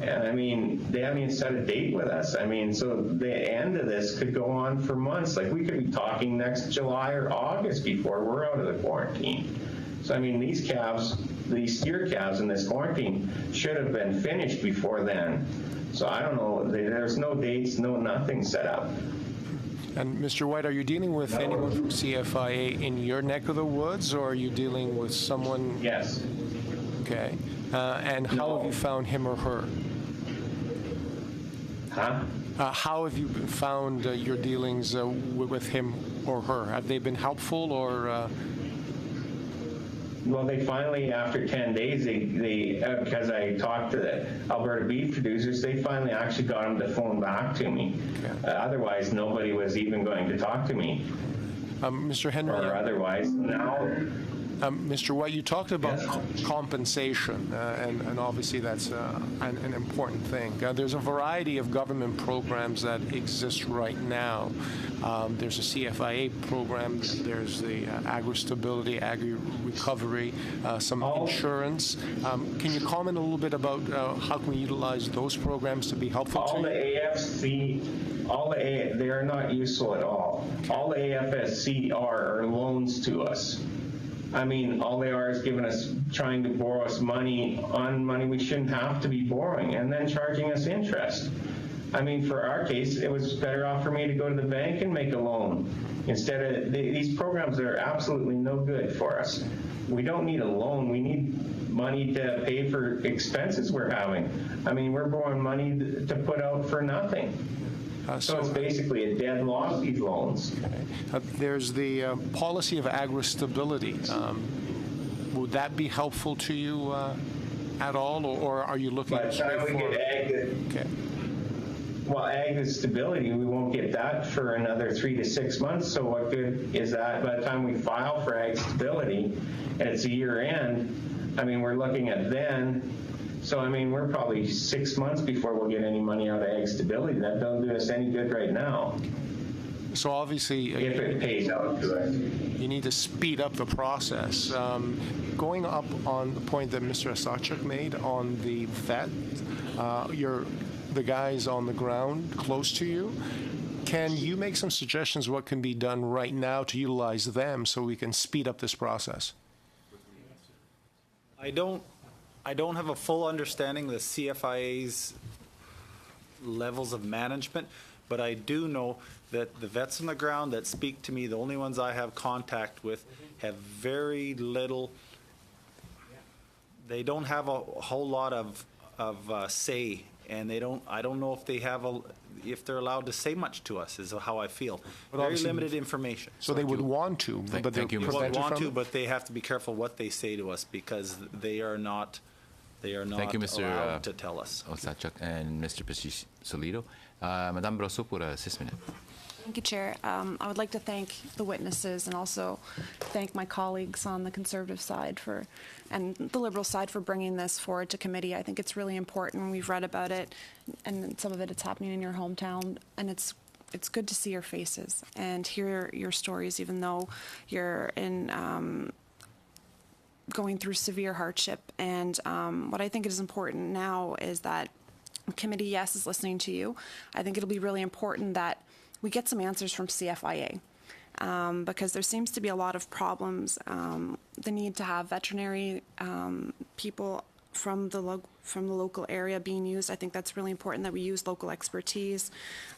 And I mean, they haven't even set a date with us. I mean, so the end of this could go on for months. Like, we could be talking next July or August before we're out of the quarantine. So, I mean, these steer calves in this quarantine should have been finished before then. So I don't know. There's no dates, no nothing set up. And Mr. White, are you dealing with anyone from CFIA in your neck of the woods, or are you dealing with someone? Yes. Okay. And how have you found him or her? Huh? How have you found your dealings with him or her? Have they been helpful, or? Well, they finally, after 10 days, they because I talked to the Alberta beef producers, they finally actually got them to phone back to me. Okay. Otherwise, nobody was even going to talk to me. Mr. Henry. Or otherwise, now. Mr. White, you talked about compensation, and obviously that's an important thing. There's a variety of government programs that exist right now. There's a CFIA program, there's the Agri-Stability, Agri-Recovery, some insurance. Can you comment a little bit about how can we utilize those programs to be helpful to you? They are not useful at all. All the AFSC are loans to us. I mean, all they are is trying to borrow us money on money we shouldn't have to be borrowing, and then charging us interest. I mean, for our case, it was better off for me to go to the bank and make a loan instead of these programs that are absolutely no good for us. We don't need a loan. We need money to pay for expenses we're having. I mean, we're borrowing money to put out for nothing. So it's basically a dead loss, these loans. Okay. There's the policy of agri-stability. Would that be helpful to you at all, or are you looking at Well, agri-stability, we won't get that for another 3 to 6 months. So what good is that by the time we file for agri-stability and it's a year end? I mean, we're looking at then. So, I mean, we're probably 6 months before we'll get any money out of agri-stability. That don't do us any good right now. So obviously, if it pays out to us, you need to speed up the process. Going up on the point that Mr. Asachuk made on the vet, you're the guys on the ground close to you. Can you make some suggestions what can be done right now to utilize them so we can speed up this process? I don't have a full understanding of the CFIA's levels of management, but I do know that the vets on the ground that speak to me, the only ones I have contact with, have very little. They don't have a whole lot of say, and they don't. I don't know if they have if they're allowed to say much to us. Is how I feel. But very limited information. So they would want to, but they're prevented want from to, it? but they have to be careful what they say to us because they are not. They are not Thank you, Mr. allowed to tell us. Osachuk and Mr. Solido. Madame Brosseau pour 6 minutes. Thank you, Chair. I would like to thank the witnesses and also thank my colleagues on the Conservative side and the Liberal side for bringing this forward to committee. I think it's really important. We've read about it, and some of it's happening in your hometown, and it's good to see your faces and hear your stories, even though you're in going through severe hardship. And what I think is important now is that the committee, yes, is listening to you. I think it'll be really important that we get some answers from CFIA because there seems to be a lot of problems. The need to have veterinary people from the local area being used. I think that's really important that we use local expertise.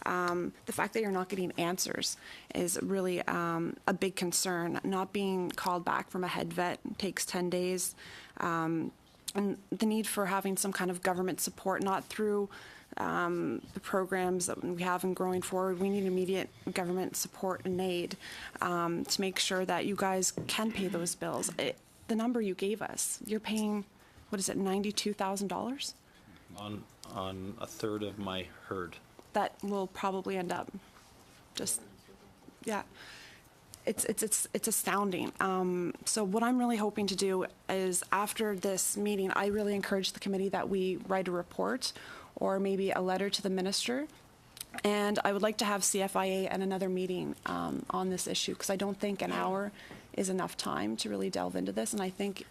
The fact that you're not getting answers is really a big concern. Not being called back from a head vet takes 10 days. And the need for having some kind of government support, not through the programs that we have in Growing Forward. We need immediate government support and aid to make sure that you guys can pay those bills. The number you gave us, you're paying, what is it, $92,000? On a third of my herd. That will probably end up just, yeah. It's astounding. So what I'm really hoping to do is after this meeting, I really encourage the committee that we write a report or maybe a letter to the minister. And I would like to have CFIA and another meeting on this issue because I don't think an hour is enough time to really delve into this. And I think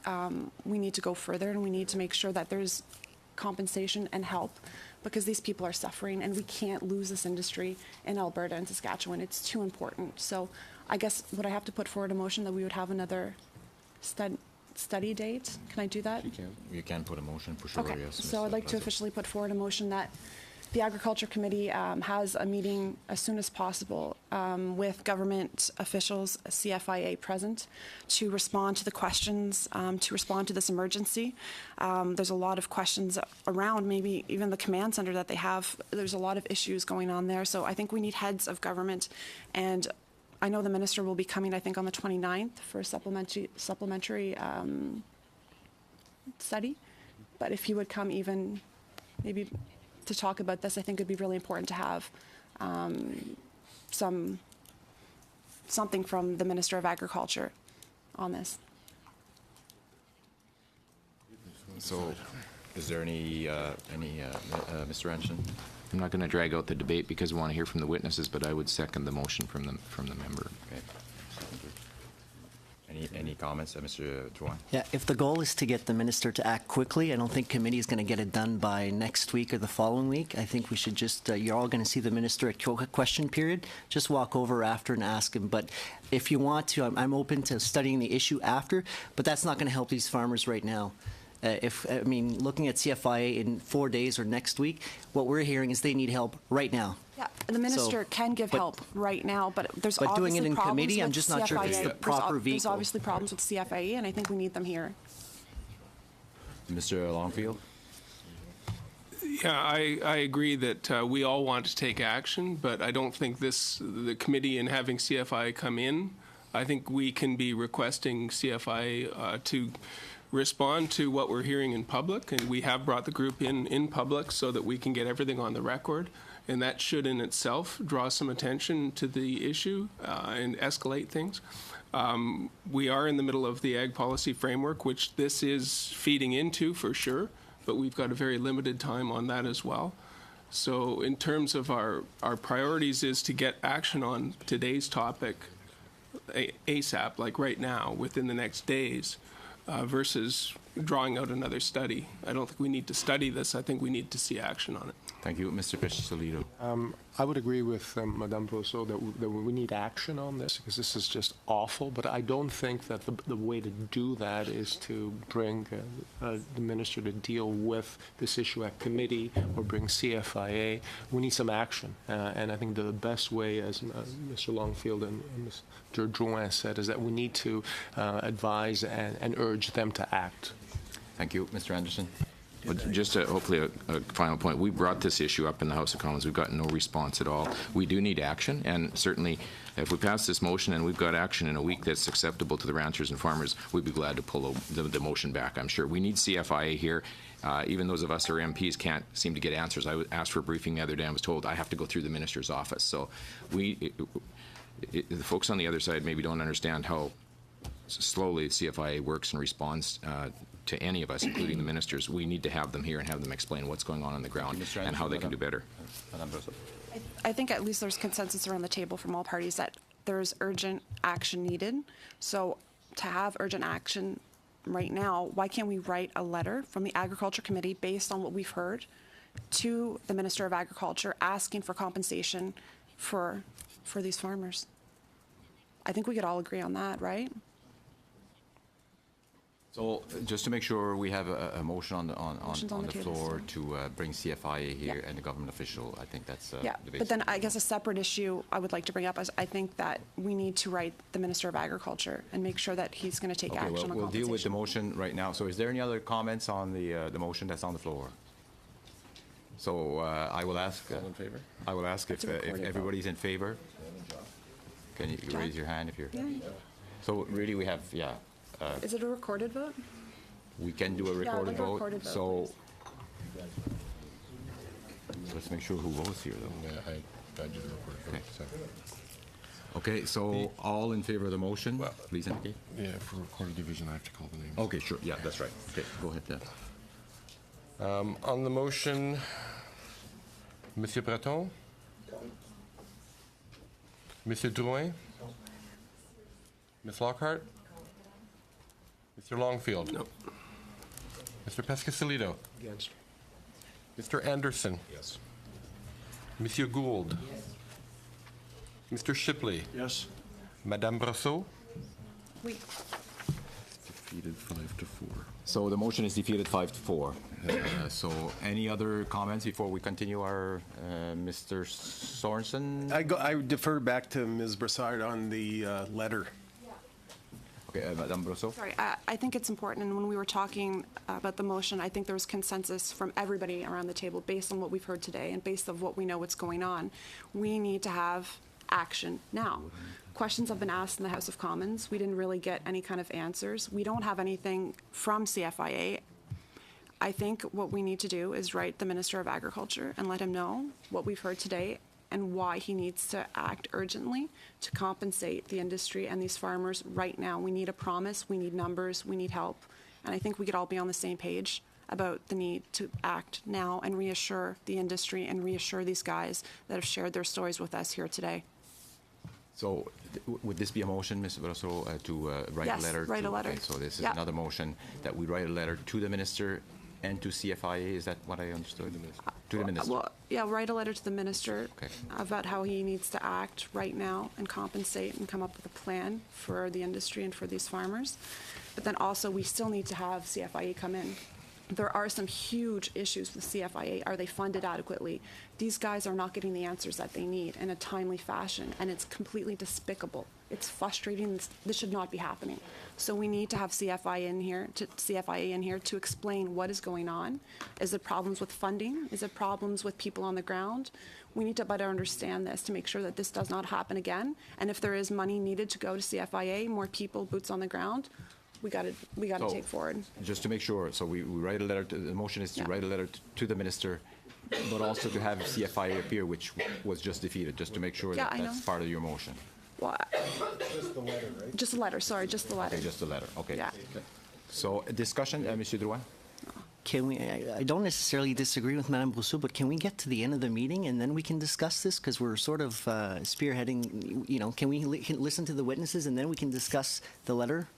we need to go further and we need to make sure that there's compensation and help because these people are suffering and we can't lose this industry in Alberta and Saskatchewan. It's too important. So I guess would I have to put forward a motion that we would have another study date? Can I do that? You can put a motion for sure, Okay. yes. So I'd like to officially put forward a motion that the Agriculture Committee has a meeting as soon as possible with government officials, CFIA present, to respond to the questions, to respond to this emergency. There's a lot of questions around, maybe even the command center that they have. There's a lot of issues going on there. So I think we need heads of government. And I know the minister will be coming, I think, on the 29th for a supplementary study. But if he would come even maybe to talk about this, I think it'd be really important to have something from the Minister of Agriculture on this. So, is there any Mr. Ranson? I'm not going to drag out the debate because we want to hear from the witnesses, but I would second the motion from the member. Okay. Any comments, Mr. Drouin? Yeah, if the goal is to get the minister to act quickly, I don't think committee is going to get it done by next week or the following week. I think we should just, you're all going to see the minister at question period. Just walk over after and ask him. But if you want to, I'm open to studying the issue after, but that's not going to help these farmers right now. Looking at CFIA in 4 days or next week, what we're hearing is they need help right now. Yeah, the minister can give help right now, but there's but obviously doing it in problems committee, with I'm just not sure if it's the CFIA. proper vehicle. There's obviously problems with CFIA, and I think we need them here. Mr. Longfield? Yeah, I agree that we all want to take action, but I don't think the committee and having CFIA come in, I think we can be requesting CFIA to respond to what we're hearing in public, and we have brought the group in public so that we can get everything on the record, and that should in itself draw some attention to the issue and escalate things. We are in the middle of the ag policy framework, which this is feeding into for sure, but we've got a very limited time on that as well. So in terms of our priorities is to get action on today's topic ASAP, like right now, within the next days, versus drawing out another study. I don't think we need to study this. I think we need to see action on it. Thank you. Mr. Pescasolido. I would agree with Madame Brousseau that we need action on this because this is just awful, but I don't think that the way to do that is to bring the minister to deal with this issue at committee or bring CFIA. We need some action, and I think the best way, as Mr. Longfield and Mr. Drouin said, is that we need to advise and urge them to act. Thank you. Mr. Anderson. But just hopefully a final point. We brought this issue up in the House of Commons. We've gotten no response at all. We do need action, and certainly if we pass this motion and we've got action in a week that's acceptable to the ranchers and farmers, we'd be glad to pull the motion back, I'm sure. We need CFIA here. Even those of us who are MPs can't seem to get answers. I asked for a briefing the other day and was told I have to go through the minister's office. So the folks on the other side maybe don't understand how slowly CFIA works and responds to any of us, including the ministers. We need to have them here and have them explain what's going on the ground and how they can do better. I think at least there's consensus around the table from all parties that there's urgent action needed. So to have urgent action right now, why can't we write a letter from the Agriculture Committee based on what we've heard to the Minister of Agriculture asking for compensation for these farmers? I think we could all agree on that, right? So just to make sure we have a motion on the floor to bring CFIA here and the government official, I think that's yeah. the basic. But then I guess a separate issue I would like to bring up is I think that we need to write the Minister of Agriculture and make sure that he's going to take action on compensation. We'll deal with the motion right now. So is there any other comments on the motion that's on the floor? So I will ask. All in favor? I will ask if everybody's in favor. Can you raise your hand if you're? Yeah. So really, we have Is it a recorded vote? we can do a recorded vote. So let's make sure who votes here, though. Yeah, I did a recorded vote. Okay, so all in favor of the motion, please indicate. Yeah, for recorded division, I have to call the names. Okay, sure. Yeah, that's right. Okay, go ahead. On the motion, Monsieur Breton? Monsieur Drouin? Ms. Lockhart? Mr. Longfield? No. Mr. Pescasolido? Against. Mr. Anderson? Yes. Monsieur Gould? Yes. Mr. Shipley? Yes. Madame Brosseau? Oui. Defeated 5-4. So the motion is defeated 5-4. So any other comments before we continue our Mr. Sorensen? I defer back to Ms. Brassard on the letter. Okay, Madame Brosseau? Sorry, I think it's important, and when we were talking about the motion, I think there was consensus from everybody around the table based on what we've heard today and based on what we know what's going on. We need to have action now. Questions have been asked in the House of Commons. We didn't really get any kind of answers. We don't have anything from CFIA. I think what we need to do is write the Minister of Agriculture and let him know what we've heard today and why he needs to act urgently to compensate the industry and these farmers right now. We need a promise, we need numbers, we need help. And I think we could all be on the same page about the need to act now and reassure the industry and reassure these guys that have shared their stories with us here today. So would this be a motion, Ms. Brosseau, to write Yes, a letter? write a letter. Okay, so this is Yeah. another motion that we write a letter to the minister and to CFIA. Is that what I understood? To the minister. Well, yeah, write a letter to the minister Okay. about how he needs to act right now and compensate and come up with a plan for the industry and for these farmers. But then also, we still need to have CFIA come in. There are some huge issues with CFIA. Are they funded adequately? These guys are not getting the answers that they need in a timely fashion, and it's completely despicable. It's frustrating. This should not be happening. So we need to have CFIA in here to explain what is going on. Is it problems with funding? Is it problems with people on the ground? We need to better understand this to make sure that this does not happen again. And if there is money needed to go to CFIA, more people, boots on the ground, we got to take forward. Just to make sure, so we write a letter, the motion is to write a letter to the minister, but also to have CFIA appear, which was just defeated, just to make sure that that's part of your motion. Well, just the letter, right? Just a letter, sorry, just the letter. Okay, just the letter, okay. Yeah. So discussion, Monsieur Drouin? Can we? I don't necessarily disagree with Madame Brousseau, but can we get to the end of the meeting and then we can discuss this? Because we're sort of spearheading. Can we listen to the witnesses and then we can discuss the letter?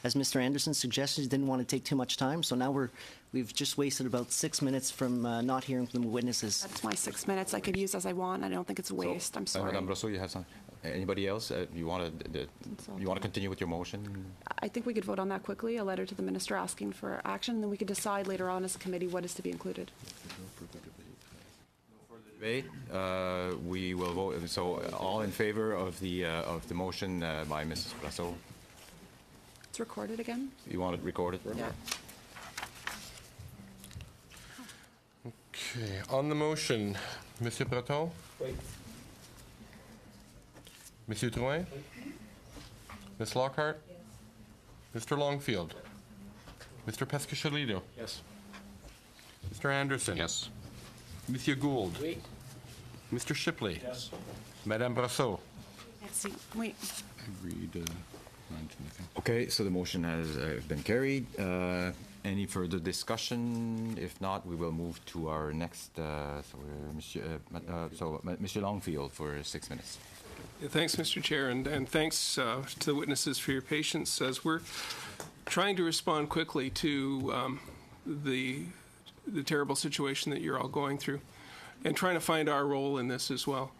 as Mr. Anderson suggested, he didn't want to take too much time. So now we've just wasted about 6 minutes from not hearing from the witnesses. That's my 6 minutes I could use as I want. I don't think it's a waste. I'm sorry. Madame Brosseau, you have some. Anybody else? You want to continue with your motion? I think we could vote on that quickly, a letter to the minister asking for action, and then we could decide later on as a committee what is to be included. Debate. We will vote. So, all in favor of the motion by Mrs. Brosseau? It's recorded again. You want it recorded? Yeah. Okay. On the motion, Monsieur Breton? Wait. Monsieur Drouin? Ms. Lockhart? Mr. Longfield? Mr. Pescacciolito? Yes. Mr. Anderson? Yes. Monsieur Gould? Wait. Mr. Shipley? Yes. Madame Brosseau? Let's see. Wait. Agreed. Okay, so the motion has been carried. Any further discussion? If not, we will move to our next. Monsieur Longfield for 6 minutes. Yeah, thanks, Mr. Chair, and thanks to the witnesses for your patience as we're trying to respond quickly to the terrible situation that you're all going through, and trying to find our role in this as well.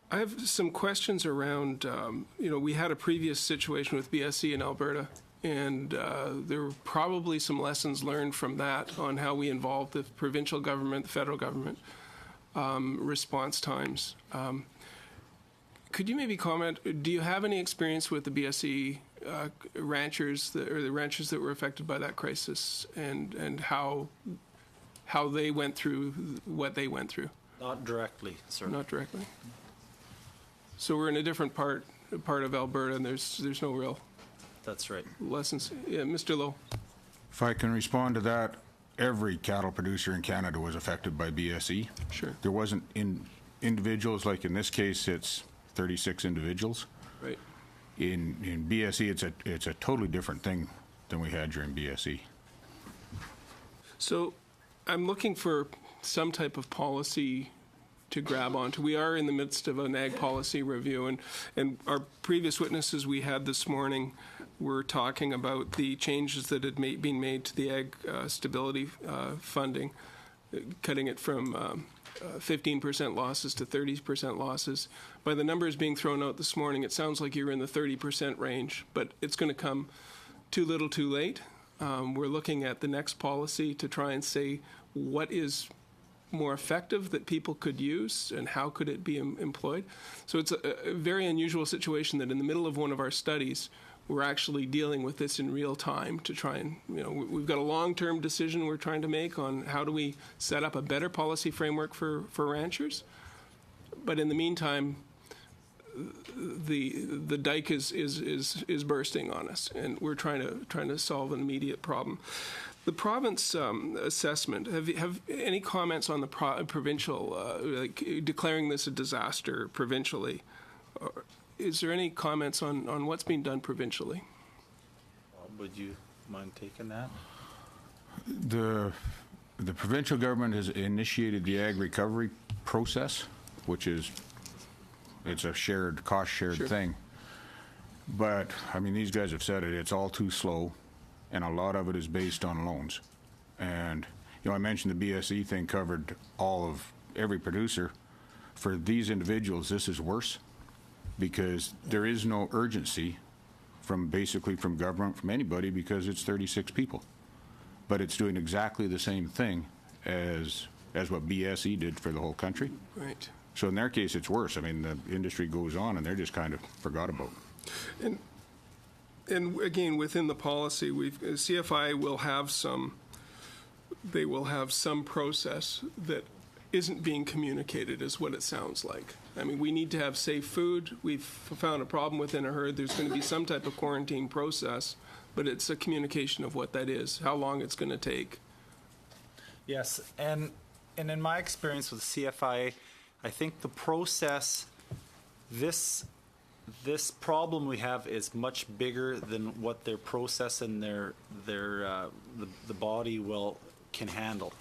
I have some questions around, we had a previous situation with BSE in Alberta, and there were probably some lessons learned from that on how we involve the provincial government, the federal government, response times. Could you maybe comment, do you have any experience with the BSE ranchers, or the ranchers that were affected by that crisis, and how they went through what they went through? Not directly, sir. Not directly. So we're in a different part of Alberta, and there's no real. That's right. Lessons. Yeah, Mr. Lowe. If I can respond to that, every cattle producer in Canada was affected by BSE. Sure. There wasn't individuals, like in this case, it's 36 individuals. Right. In BSE, it's a totally different thing than we had during BSE. So I'm looking for some type of policy to grab onto. We are in the midst of an ag policy review, and our previous witnesses we had this morning were talking about the changes that had been made to the ag stability funding, cutting it from 15% losses to 30% losses. By the numbers being thrown out this morning, it sounds like you're in the 30% range, but it's going to come too little too late. We're looking at the next policy to try and say what is more effective that people could use and how could it be employed. So it's a very unusual situation that in the middle of one of our studies, we're actually dealing with this in real time to try and, we've got a long-term decision we're trying to make on how do we set up a better policy framework for ranchers. But in the meantime, the dike is bursting on us, and we're trying to solve an immediate problem. The province assessment, have any comments on the provincial, like declaring this a disaster provincially? Or is there any comments on what's being done provincially? Would you mind taking that? The provincial government has initiated the ag recovery process, which is, it's a cost-shared thing. But, I mean, these guys have said it, it's all too slow, and a lot of it is based on loans. And, I mentioned the BSE thing covered every producer. For these individuals, this is worse because there is no urgency from government, from anybody, because it's 36 people. But it's doing exactly the same thing as what BSE did for the whole country. Right. So in their case, it's worse. I mean, the industry goes on, and they're just kind of forgot about it. And again, within the policy, CFI will have some process that isn't being communicated, is what it sounds like. I mean, we need to have safe food. We've found a problem within a herd. There's going to be some type of quarantine process, but it's a communication of what that is, how long it's going to take. Yes, and in my experience with CFI, I think the process, this problem we have is much bigger than what their process and the body can handle.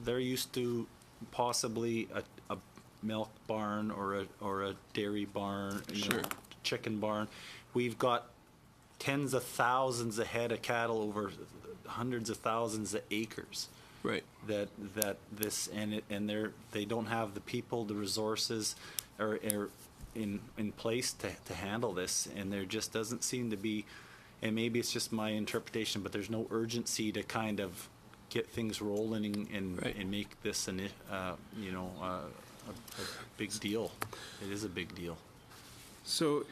They're used to possibly a milk barn or a dairy barn, chicken barn. We've got tens of thousands of head of cattle over hundreds of thousands of acres. Right. That this and they don't have the people, the resources, or in place to handle this, and there just doesn't seem to be, and maybe it's just my interpretation, but there's no urgency to kind of get things rolling and make this a big deal. It is a big deal. So,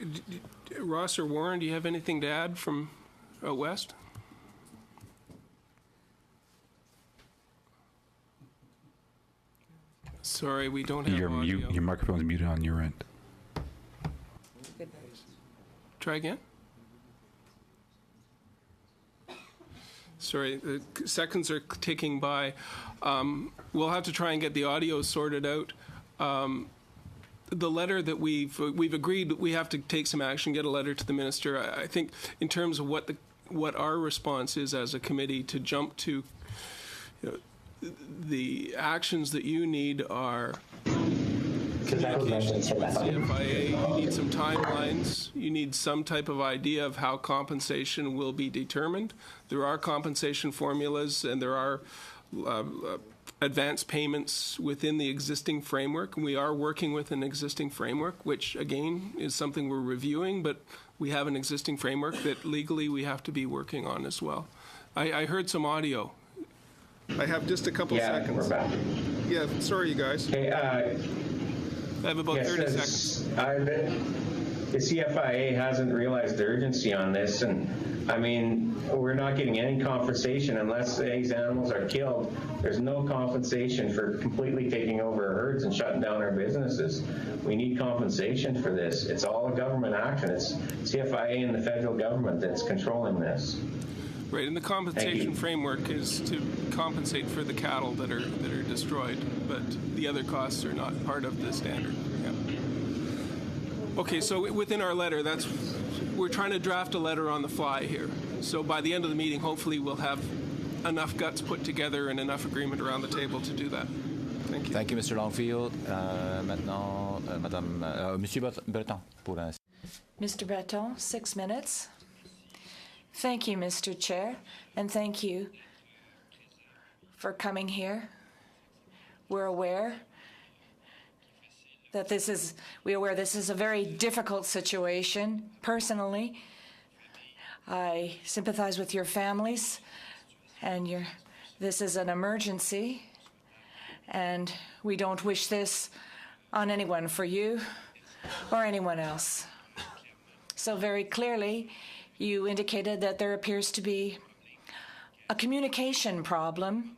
Ross or Warren, do you have anything to add from out west? Sorry, we don't have audio. Your microphone's muted on your end. Try again. Sorry, the seconds are ticking by. We'll have to try and get the audio sorted out. The letter that we've agreed that we have to take some action, get a letter to the minister. I think in terms of what our response is as a committee to jump to, the actions that you need are communications with CFIA. You need some timelines. You need some type of idea of how compensation will be determined. There are compensation formulas, and there are advance payments within the existing framework. And we are working with an existing framework, which, again, is something we're reviewing, but we have an existing framework that legally we have to be working on as well. I heard some audio. I have just a couple seconds. We're back. Yeah, sorry, you guys. Okay, I have about 30 seconds. The CFIA hasn't realized the urgency on this, and I mean, we're not getting any compensation unless these animals are killed. There's no compensation for completely taking over our herds and shutting down our businesses. We need compensation for this. It's all a government action. It's CFIA and the federal government that's controlling this. Right, and the compensation framework is to compensate for the cattle that are destroyed, but the other costs are not part of the standard. Yeah. Okay, so within our letter, we're trying to draft a letter on the fly here. So by the end of the meeting, hopefully we'll have enough guts put together and enough agreement around the table to do that. Thank you. Thank you, Mr. Longfield. Maintenant, Monsieur Breton pour un... Mr. Breton, 6 minutes. Thank you, Mr. Chair, and thank you for coming here. We're aware that this is a very difficult situation. Personally, I sympathize with your families, and this is an emergency, and we don't wish this on anyone, for you or anyone else. So very clearly, you indicated that there appears to be a communication problem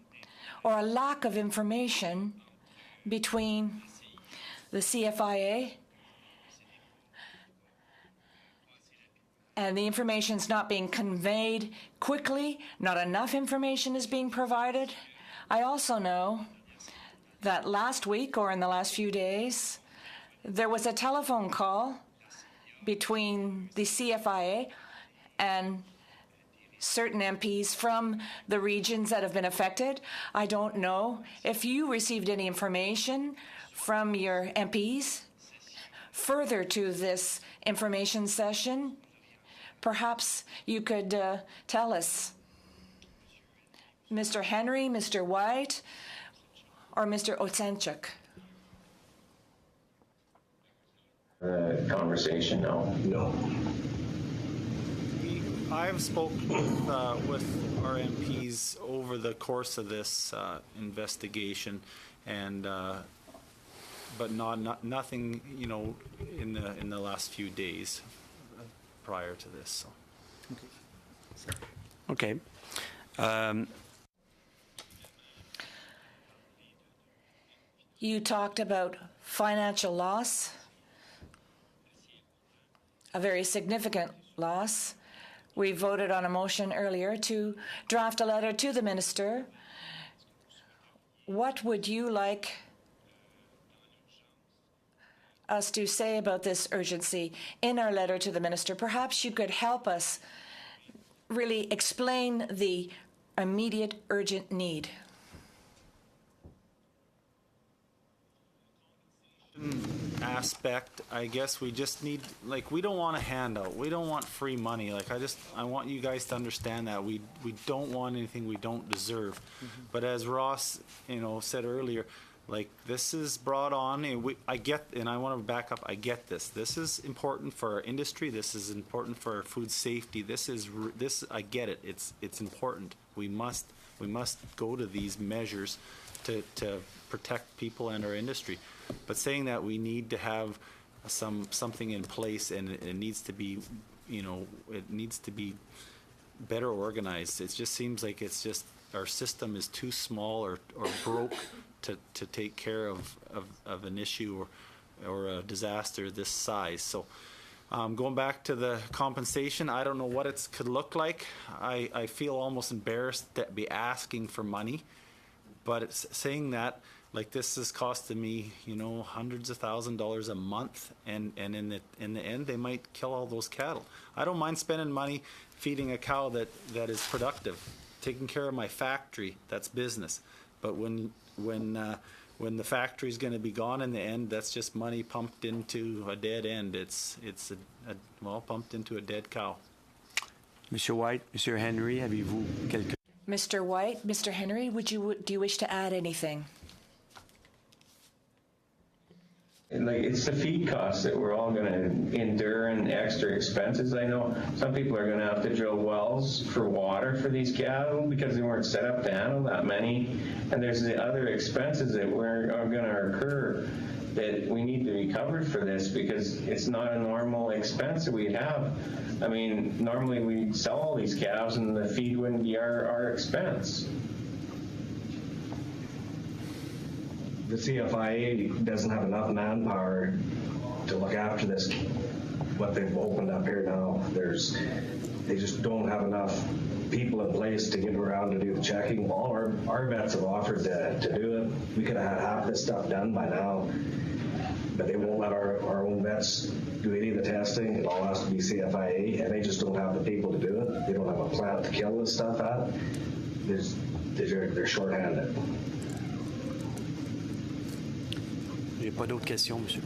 or a lack of information between the CFIA, and the information's not being conveyed quickly, not enough information is being provided. I also know that last week or in the last few days, there was a telephone call between the CFIA and certain MPs from the regions that have been affected. I don't know if you received any information from your MPs further to this information session. Perhaps you could tell us. Mr. Henry, Mr. White, or Mr. Ocenchuk? Conversation, no. I've spoken with our MPs over the course of this investigation, and but nothing, in the last few days prior to this. So. Okay. You talked about financial loss, a very significant loss. We voted on a motion earlier to draft a letter to the minister. What would you like us to say about this urgency in our letter to the minister? Perhaps you could help us really explain the immediate urgent need. aspect, I guess we just need, like, we don't want a handout. We don't want free money. Like, I want you guys to understand that we don't want anything we don't deserve. But as Ross, said earlier, like, this is brought on, and I get, and I want to back up, I get this. This is important for our industry. This is important for our food safety. I get it. It's important. We must go to these measures to protect people and our industry. But saying that we need to have something in place, and it needs to be, it needs to be better organized. It just seems like it's just our system is too small or broke to take care of an issue or a disaster this size. So going back to the compensation, I don't know what it could look like. I feel almost embarrassed to be asking for money, but it's saying that, like, this is costing me, hundreds of $1,000s a month, and in the end, they might kill all those cattle. I don't mind spending money feeding a cow that is productive, taking care of my factory. That's business. But when the factory's going to be gone in the end, that's just money pumped into a dead end. It's pumped into a dead cow. Monsieur White, Monsieur Henry, avez-vous quelque... Mr. White, Mr. Henry, do you wish to add anything? Like, it's the feed costs that we're all going to endure, and extra expenses. I know some people are going to have to drill wells for water for these cattle because they weren't set up to handle that many. And there's the other expenses that are going to occur that we need to be covered for this, because it's not a normal expense that we have. I mean, normally we sell all these calves and the feed wouldn't be our expense. The CFIA doesn't have enough manpower to look after this, what they've opened up here now. They just don't have enough people in place to get around to do the checking. All our vets have offered to do it. We could have had half this stuff done by now, but they won't let our own vets do any of the testing. It all has to be CFIA, and they just don't have the people to do it. They don't have a plant to kill this stuff at. They're shorthanded. Pas d'autres questions, Monsieur.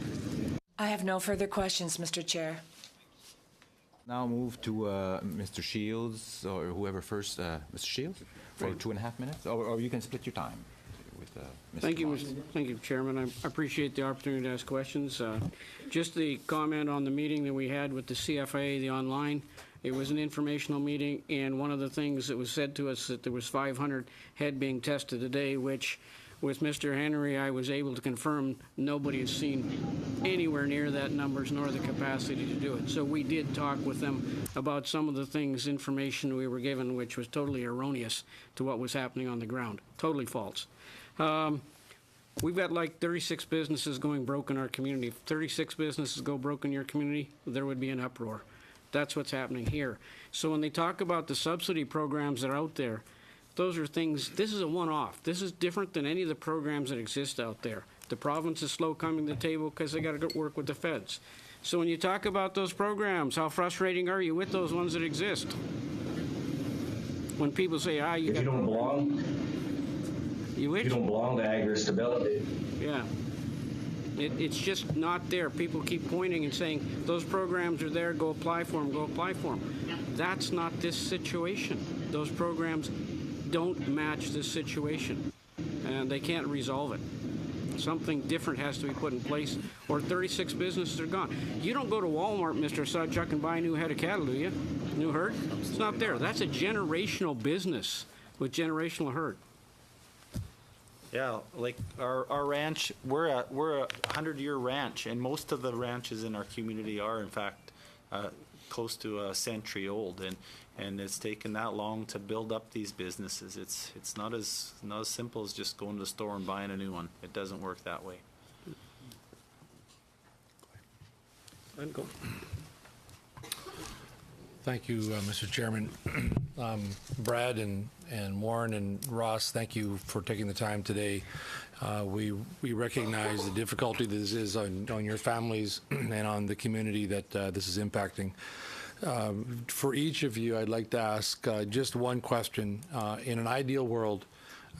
I have no further questions, Mr. Chair. Now move to Mr. Shields, or whoever first. Mr. Shields, for 2.5 minutes, or you can split your time with Mr. Thank you, thank you, Chairman. I appreciate the opportunity to ask questions. Just the comment on the meeting that we had with the CFIA, the online. It was an informational meeting, and one of the things that was said to us that there was 500 head being tested today, which, with Mr. Henry, I was able to confirm nobody has seen anywhere near that numbers nor the capacity to do it. So we did talk with them about some of the things, information we were given, which was totally erroneous to what was happening on the ground. Totally false. We've got like 36 businesses going broke in our community. If 36 businesses go broke in your community, there would be an uproar. That's what's happening here. So when they talk about the subsidy programs that are out there, those are things, this is a one-off. This is different than any of the programs that exist out there. The province is slow coming to the table because they got to go work with the feds. So when you talk about those programs, how frustrating are you with those ones that exist? When people say, you if you don't belong, you don't belong to agri-stability. Yeah. It's just not there. People keep pointing and saying, those programs are there, go apply for them, go apply for them. That's not this situation. Those programs don't match this situation, and they can't resolve it. Something different has to be put in place, or 36 businesses are gone. You don't go to Walmart, Mr. Sawchuck, and buy a new head of cattle, do you? New herd? It's not there. That's a generational business with generational herd. Yeah, like our ranch, we're a 100-year ranch, and most of the ranches in our community are, in fact, close to a century old, and it's taken that long to build up these businesses. It's not as simple as just going to the store and buying a new one. It doesn't work that way. Go. Thank you, Mr. Chairman. Brad and Warren and Ross, thank you for taking the time today. We recognize the difficulty this is on your families and on the community that this is impacting. For each of you, I'd like to ask just one question. In an ideal world,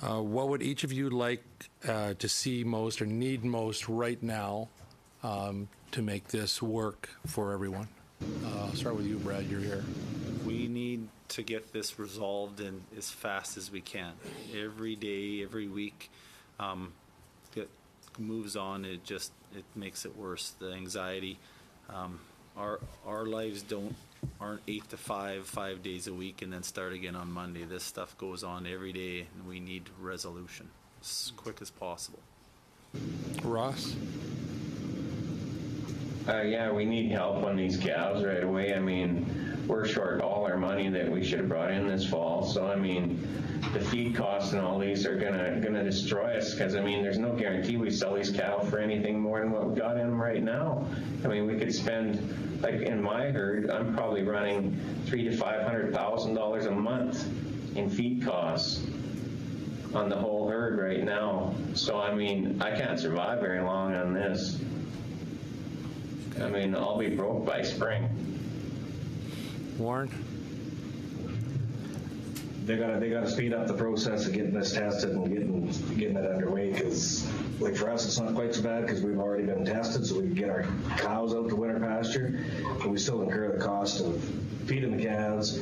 what would each of you like to see most or need most right now to make this work for everyone. I'll start with you, Brad. You're here. We need to get this resolved and as fast as we can. Every day, every week, it moves on. It makes it worse. The anxiety. Our lives aren't 8 to 5 days a week, and then start again on Monday. This stuff goes on every day, and we need resolution as quick as possible. Ross? Yeah, we need help on these calves right away. I mean, we're short all our money that we should have brought in this fall. So, I mean, the feed costs and all these are gonna destroy us, because, I mean, there's no guarantee we sell these cattle for anything more than what we got in them right now. I mean, we could spend, like in my herd, I'm probably running $300,000 to $500,000 a month in feed costs on the whole herd right now. So, I mean, I can't survive very long on this. I mean, I'll be broke by spring. Warren? They gotta speed up the process of getting this tested and getting it underway, because, like, for us, it's not quite so bad because we've already been tested, so we can get our cows out to winter pasture, but we still incur the cost of feeding the calves.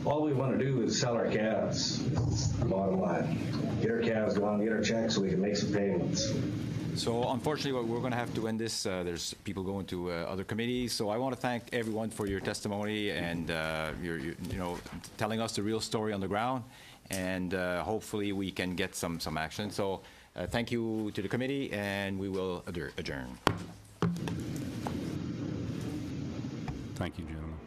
All we want to do is sell our calves. It's the bottom line. Get our calves going, get our checks so we can make some payments. So unfortunately, we're going to have to end this. There's people going to other committees. So I want to thank everyone for your testimony and your telling us the real story on the ground. And hopefully we can get some action. So thank you to the committee, and we will adjourn. Thank you, gentlemen.